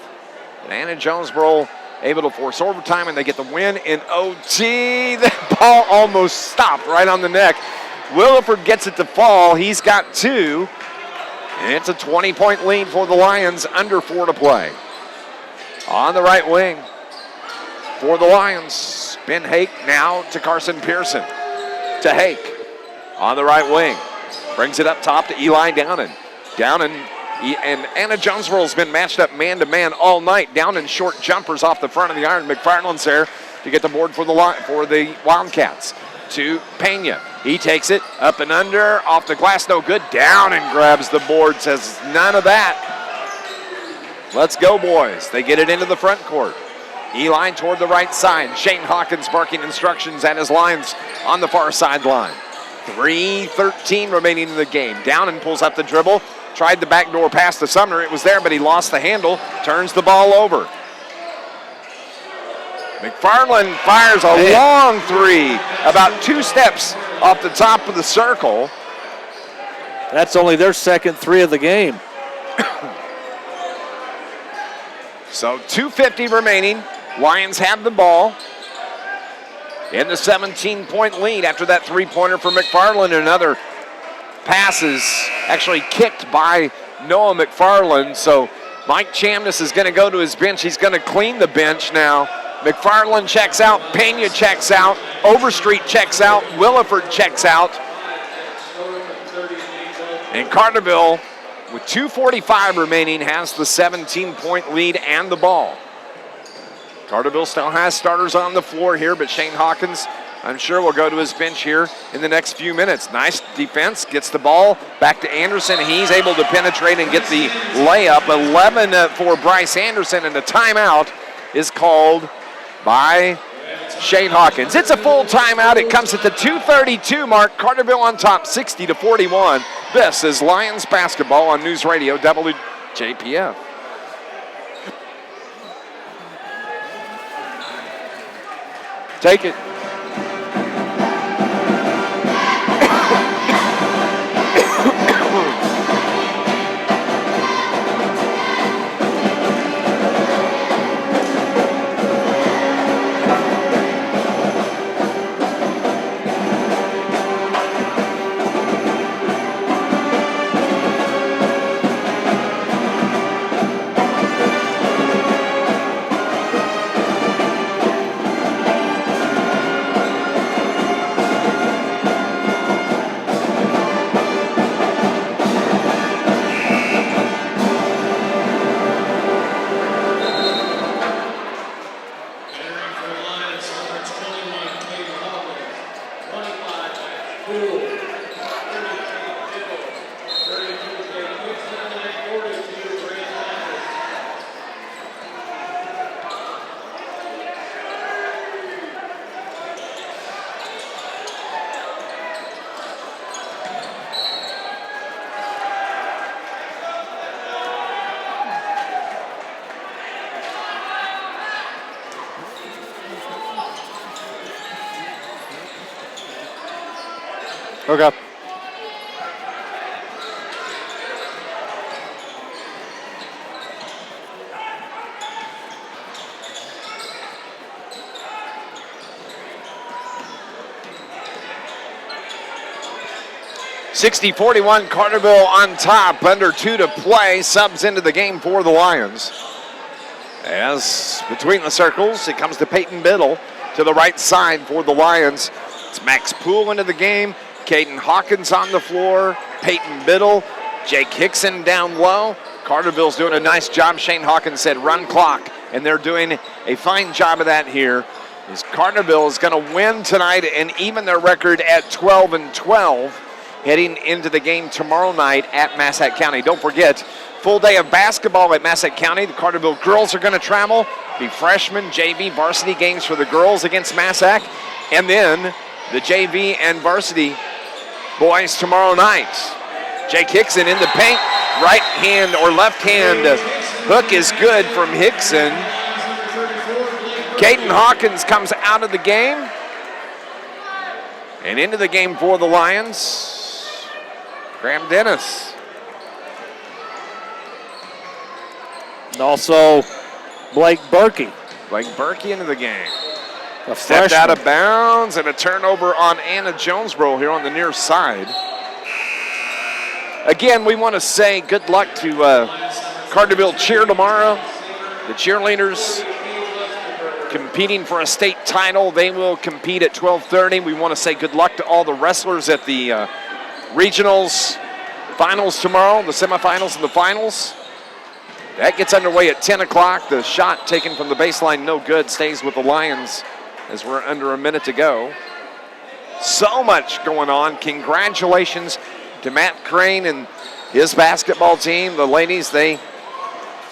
And Anna-Jonsboro able to force overtime, and they get the win in OT. The ball almost stopped right on the neck. Williford gets it to fall. He's got 2. And it's a 20-point lead for the Lions, under 4 to play. On the right wing for the Lions, Ben Hake now to Carson Pearson. To Hake on the right wing. Brings it up top to Eli Downing. Downing and Anna-Jonsboro's been matched up man-to-man all night. Downing short jumpers off the front of the iron. McFarland's there to get the board for the Wildcats. To Pena. He takes it up and under, off the glass, no good. Down and grabs the board, says none of that. Let's go, boys. They get it into the front court. Eli toward the right side. Shane Hawkins barking instructions at his lines on the far sideline. 3:13 remaining in the game. Downing pulls up the dribble. Tried the backdoor pass to Sumner. It was there, but he lost the handle. Turns the ball over. McFarland fires a long 3, about 2 steps off the top of the circle. That's only their second 3 of the game. So 2:50 remaining. Lions have the ball in the 17-point lead after that three-pointer for McFarland. Another pass is actually kicked by Noah McFarland. So Mike Chamness is going to go to his bench. He's going to clean the bench now. McFarland checks out. Pena checks out. Overstreet checks out. Williford checks out. And Carterville, with 2:45 remaining, has the 17-point lead and the ball. Carterville still has starters on the floor here, but Shane Hawkins, I'm sure, will go to his bench here in the next few minutes. Nice defense, gets the ball back to Anderson. He's able to penetrate and get the layup. 11 for Bryce Anderson, and the timeout is called by Shane Hawkins. It's a full timeout. It comes at the 2:32 mark. Carterville on top, 60-41. This is Lions basketball on News Radio WJPF. Take it. Okay. (60-41) Carterville on top, under 2 to play. Subs into the game for the Lions. As between the circles, it comes to Peyton Biddle to the right side for the Lions. It's Max Poole into the game. Caden Hawkins on the floor. Peyton Biddle. Jake Hickson down low. Carterville's doing a nice job. Shane Hawkins said run clock, and they're doing a fine job of that here. As Carterville is going to win tonight and even their record at 12-12, heading into the game tomorrow night at Massac County. Don't forget, full day of basketball at Massac County. The Carterville girls are going to travel. Be freshman, JV, varsity games for the girls against Massac. And then the JV and varsity boys tomorrow night. Jake Hickson in the paint. Right hand or left hand hook is good from Hickson. Caden Hawkins comes out of the game. And into the game for the Lions, Graham Dennis. And also Blake Berkey. Blake Berkey into the game. A Stepped freshman. out of bounds, and a turnover on Anna-Jonsboro here on the near side. Again, we want to say good luck to Carterville Cheer tomorrow. The cheerleaders competing for a state title. They will compete at 12:30. We want to say good luck to all the wrestlers at the regionals finals tomorrow, the semifinals and the finals. That gets underway at 10 o'clock. The shot taken from the baseline, no good, stays with the Lions as we're under a minute to go. So much going on. Congratulations to Matt Crane and his basketball team. The ladies, they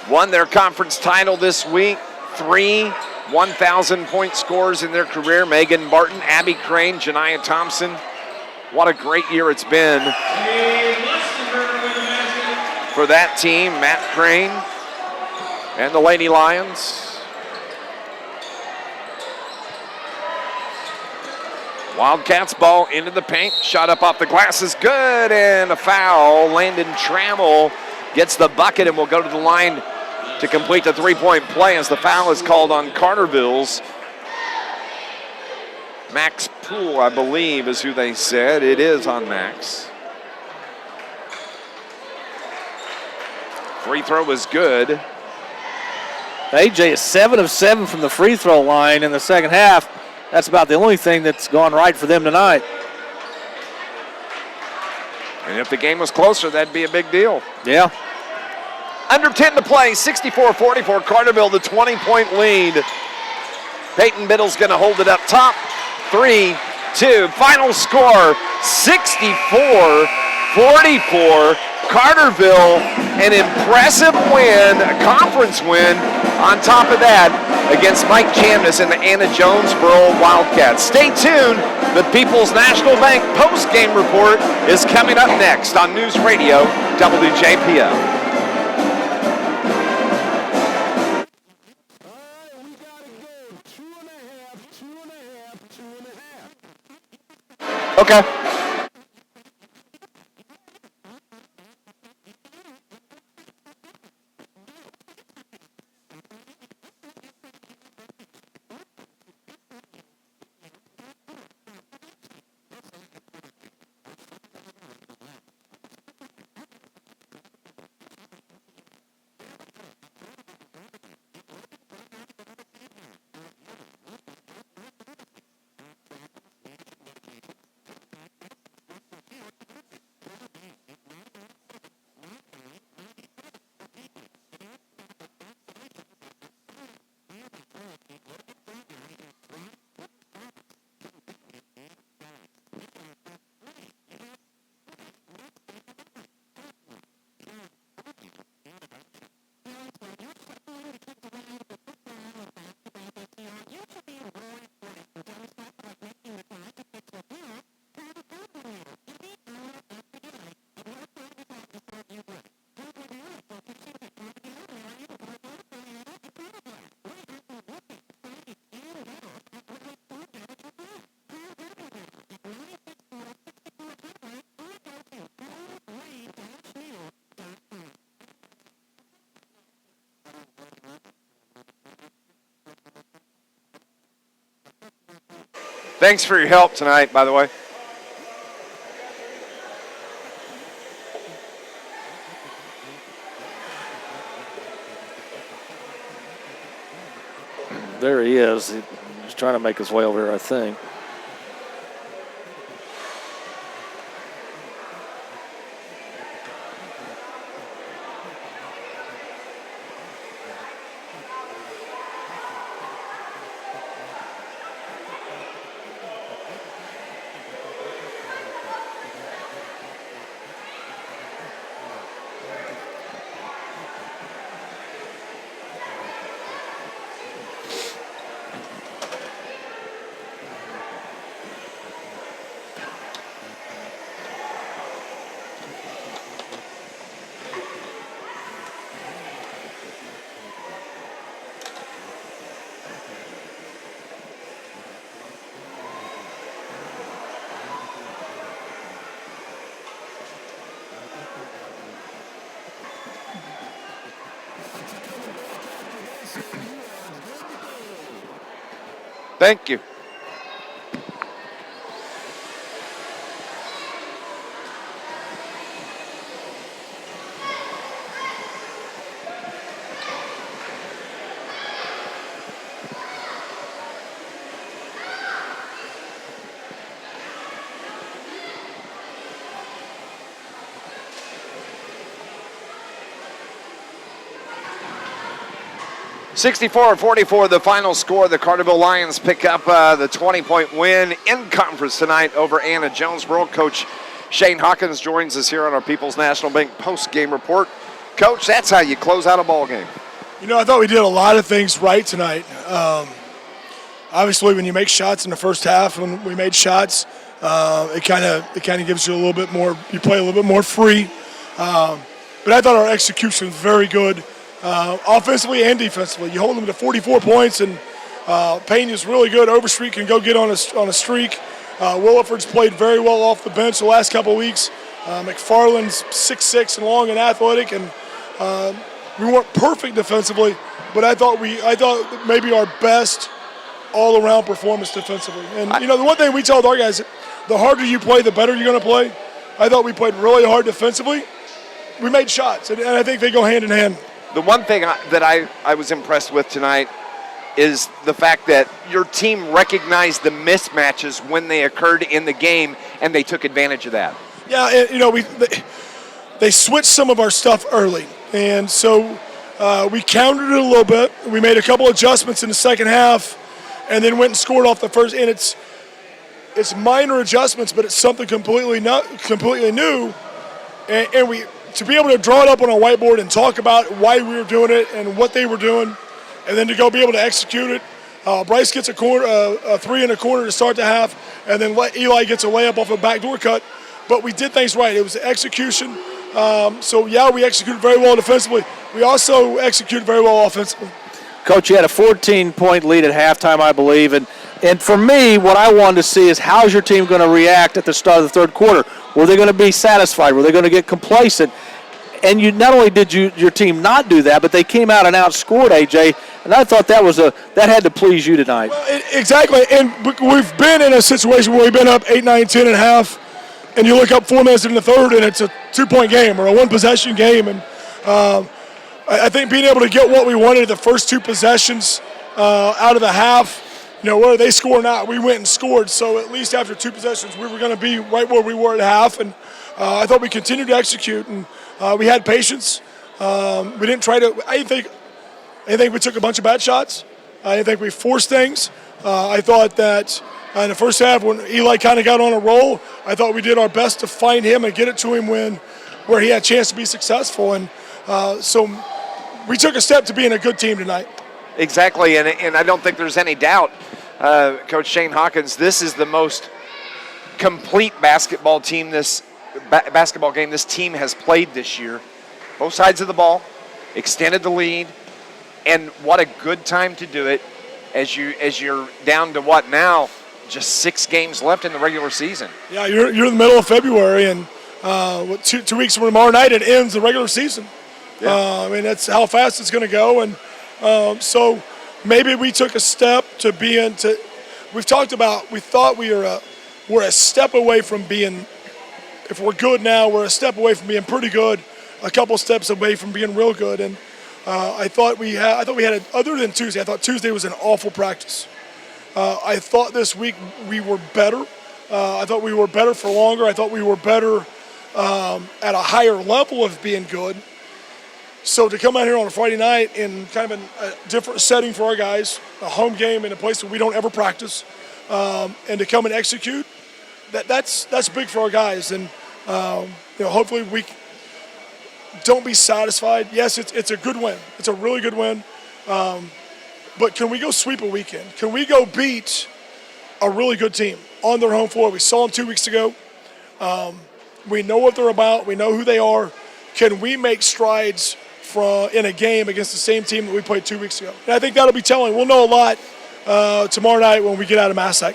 won their conference title this week. 3 1,000-point scores in their career. Megan Barton, Abby Crane, Janiah Thompson. What a great year it's been for that team, Matt Crane and the Lady Lions. Wildcats ball into the paint. Shot up off the glass is good, and a foul. Landon Trammell gets the bucket and will go to the line to complete the three-point play as the foul is called on Carterville's. Max Poole, I believe, is who they said. It is on Max. Free throw is good. AJ is 7 of 7 from the free throw line in the second half. That's about the only thing that's gone right for them tonight. And if the game was closer, that'd be a big deal. Yeah. Under 10 to play, 64-44, Carterville, the 20-point lead. Peyton Biddle's going to hold it up top. 3-2, final score, 64-44. Carterville, an impressive win, a conference win. On top of that, against Mike Chamness and the Anna-Jonesboro Wildcats. Stay tuned. The People's National Bank post-game report is coming up next on News Radio WJPF. Okay. Thanks for your help tonight, by the way. There he is. He's trying to make his way over here, I think. Thank you. (64-44) the final score. The Carterville Lions pick up the 20-point win in conference tonight over Anna-Jonsboro. Coach Shane Hawkins joins us here on our People's National Bank post-game report. Coach, that's how you close out a ball game. You know, I thought we did a lot of things right tonight. Obviously, when you make shots in the first half, when we made shots, it kind of gives you a little bit more. You play a little bit more free. But I thought our execution was very good. Offensively and defensively. You hold them to 44 points, and Payne is really good. Overstreet can go get on a streak. Williford's played very well off the bench the last couple of weeks. McFarland's 6'6" and long and athletic, and we weren't perfect defensively, but I thought maybe our best all-around performance defensively. And, you know, the one thing we tell our guys, the harder you play, the better you're going to play. I thought we played really hard defensively. We made shots, and I think they go hand in hand. The one thing that I was impressed with tonight is the fact that your team recognized the mismatches when they occurred in the game, and they took advantage of that. Yeah, and, you know, they switched some of our stuff early, and so we countered it a little bit. We made a couple adjustments in the second half, and then went and scored off the first. And it's minor adjustments, but it's something completely new, and we. To be able to draw it up on a whiteboard and talk about why we were doing it and what they were doing, and then to go be able to execute it. Bryce gets a three in the corner to start the half, and then Eli gets a layup off a backdoor cut. But we did things right. It was execution. So, yeah, we executed very well defensively. We also executed very well offensively. Coach, you had a 14-point lead at halftime, I believe. And for me, what I wanted to see is how's your team going to react at the start of the third quarter? Were they going to be satisfied? Were they going to get complacent? And you not only did your team not do that, but they came out and outscored AJ. And I thought that had to please you tonight. Well, exactly. And we've been in a situation where we've been up 8, 9, 10 and a half, and you look up 4 minutes in the third, and it's a 2-point game or a one-possession game. And I think being able to get what we wanted the first 2 possessions out of the half, you know, whether they score or not, we went and scored. So at least after 2 possessions, we were going to be right where we were at half. And I thought we continued to execute, and we had patience. We didn't try to. I didn't think we took a bunch of bad shots. I didn't think we forced things. I thought that in the first half, when Eli kind of got on a roll, I thought we did our best to find him and get it to him where he had a chance to be successful. And so we took a step to being a good team tonight. Exactly, and I don't think there's any doubt, Coach Shane Hawkins, this is the most complete basketball game this team has played this year. Both sides of the ball, extended the lead, and what a good time to do it as you're down to what now? Just 6 games left in the regular season. Yeah, you're in the middle of February, and 2 weeks from tomorrow night it ends the regular season. Yeah. I mean, that's how fast it's going to go, and so maybe we took a step to we've talked about, we thought we're a step away from being, if we're good now, we're a step away from being pretty good, a couple steps away from being real good. And I thought we had other than Tuesday, I thought Tuesday was an awful practice. I thought this week we were better. I thought we were better for longer. I thought we were better at a higher level of being good. So to come out here on a Friday night in kind of a different setting for our guys, a home game in a place that we don't ever practice, and to come and execute, that's big for our guys. And hopefully we don't be satisfied. Yes, it's a good win. It's a really good win. But can we go sweep a weekend? Can we go beat a really good team on their home floor? We saw them 2 weeks ago. We know what they're about. We know who they are. Can we make strides in a game against the same team that we played 2 weeks ago? And I think that'll be telling. We'll know a lot tomorrow night when we get out of Massac.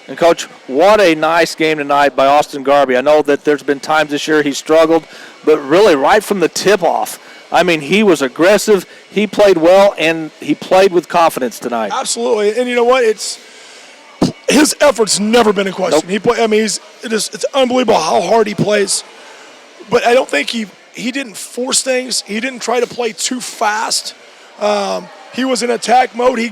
And, Coach, what a nice game tonight by Austin Garvey. I know that there's been times this year he struggled, but really right from the tip-off, I mean, he was aggressive, he played well, and he played with confidence tonight. Absolutely. And you know what? His effort's never been in question. Nope. It's unbelievable how hard he plays. But I don't think he didn't force things. He didn't try to play too fast. He was in attack mode. He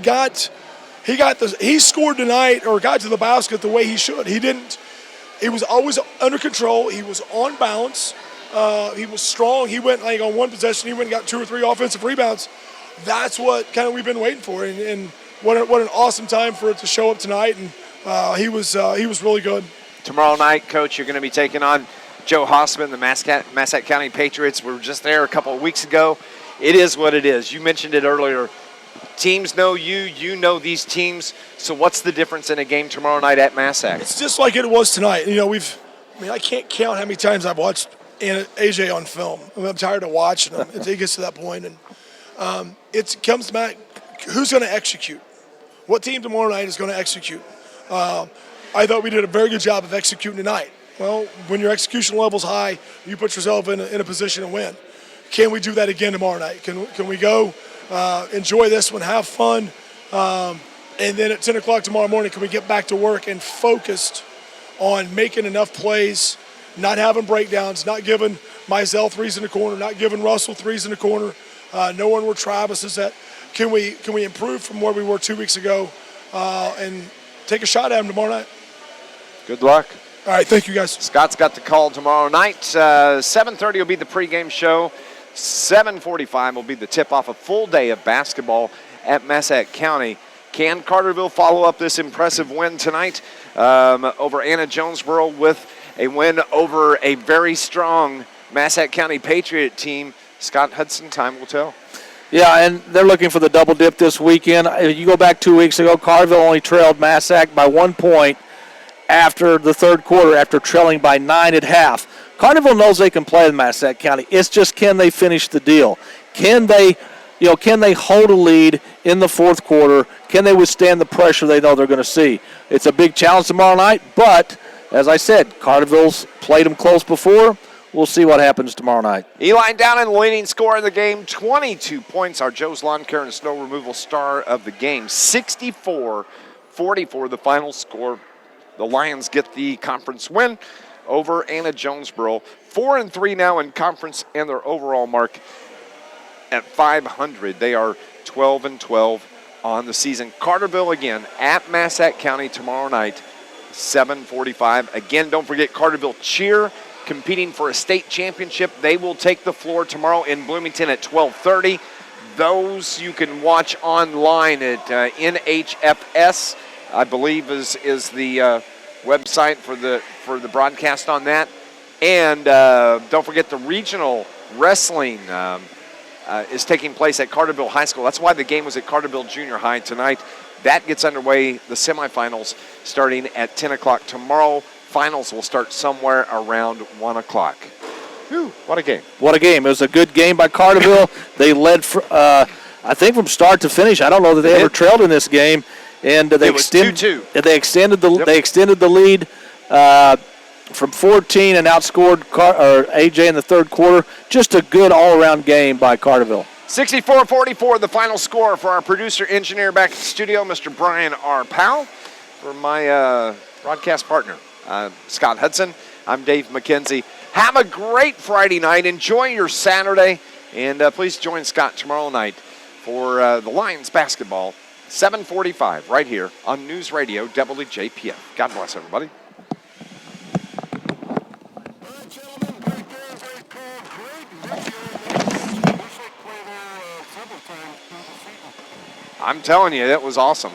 scored tonight or got to the basket the way he should. He was always under control. He was on balance. He was strong. He went on one possession, he went and got 2 or 3 offensive rebounds. That's what kind of we've been waiting for. And what an awesome time for it to show up tonight. And he was really good. Tomorrow night, Coach, you're going to be taking on Joe Hossman, the Massac County Patriots. We were just there a couple of weeks ago. It is what it is. You mentioned it earlier. Teams know you. You know these teams. So what's the difference in a game tomorrow night at Massac? It's just like it was tonight. I can't count how many times I've watched AJ on film. I'm tired of watching him. It gets to that point. And it comes back, who's going to execute? What team tomorrow night is going to execute? I thought we did a very good job of executing tonight. Well, when your execution level's high, you put yourself in a position to win. Can we do that again tomorrow night? Can we go enjoy this one, have fun, and then at 10 o'clock tomorrow morning, can we get back to work and focused on making enough plays, not having breakdowns, not giving Mizell threes in the corner, not giving Russell threes in the corner, knowing where Travis is at. Can we improve from where we were 2 weeks ago and take a shot at him tomorrow night? Good luck. All right, thank you, guys. Scott's got the call tomorrow night. 7:30 will be the pregame show. 7:45 will be the tip-off. A full day of basketball at Massac County. Can Carterville follow up this impressive win tonight over Anna-Jonsboro with a win over a very strong Massac County Patriot team? Scott Hudson, time will tell. Yeah, and they're looking for the double dip this weekend. If you go back 2 weeks ago, Carterville only trailed Massac by 1 point after the third quarter, after trailing by 9 at half. Carterville knows they can play in Massac County. It's just, can they finish the deal? Can they hold a lead in the fourth quarter? Can they withstand the pressure they know they're going to see? It's a big challenge tomorrow night, but as I said, Carterville's played them close before. We'll see what happens tomorrow night. Eli Downen, the leading scorer of the game, 22 points. Our Joe's Lawn Care and Snow Removal star of the game, 64-44 the final score. The Lions get the conference win over Anna-Jonesboro. 4-3 now in conference, and their overall mark at 500. They are 12-12 on the season. Carterville again at Massac County tomorrow night, 7:45. Again, don't forget Carterville Cheer competing for a state championship. They will take the floor tomorrow in Bloomington at 12:30. Those you can watch online at NHFS, I believe is the website for the broadcast on that. And don't forget the regional wrestling is taking place at Carterville High School. That's why the game was at Carterville Junior High tonight. That gets underway, the semifinals, starting at 10 o'clock tomorrow. Finals will start somewhere around 1 o'clock. Whew, what a game. What a game. It was a good game by Carterville. They led, I think, from start to finish. I don't know that they ever trailed in this game. And they extended 2-2. They extended the lead from 14 and outscored AJ in the third quarter. Just a good all-around game by Carterville. 64-44, the final score for our producer engineer back at the studio, Mr. Brian R. Powell. For my broadcast partner, Scott Hudson, I'm Dave McKenzie. Have a great Friday night. Enjoy your Saturday. And please join Scott tomorrow night for the Lions basketball, 7:45, right here on News Radio WJPF. God bless everybody. I'm telling you, that was awesome.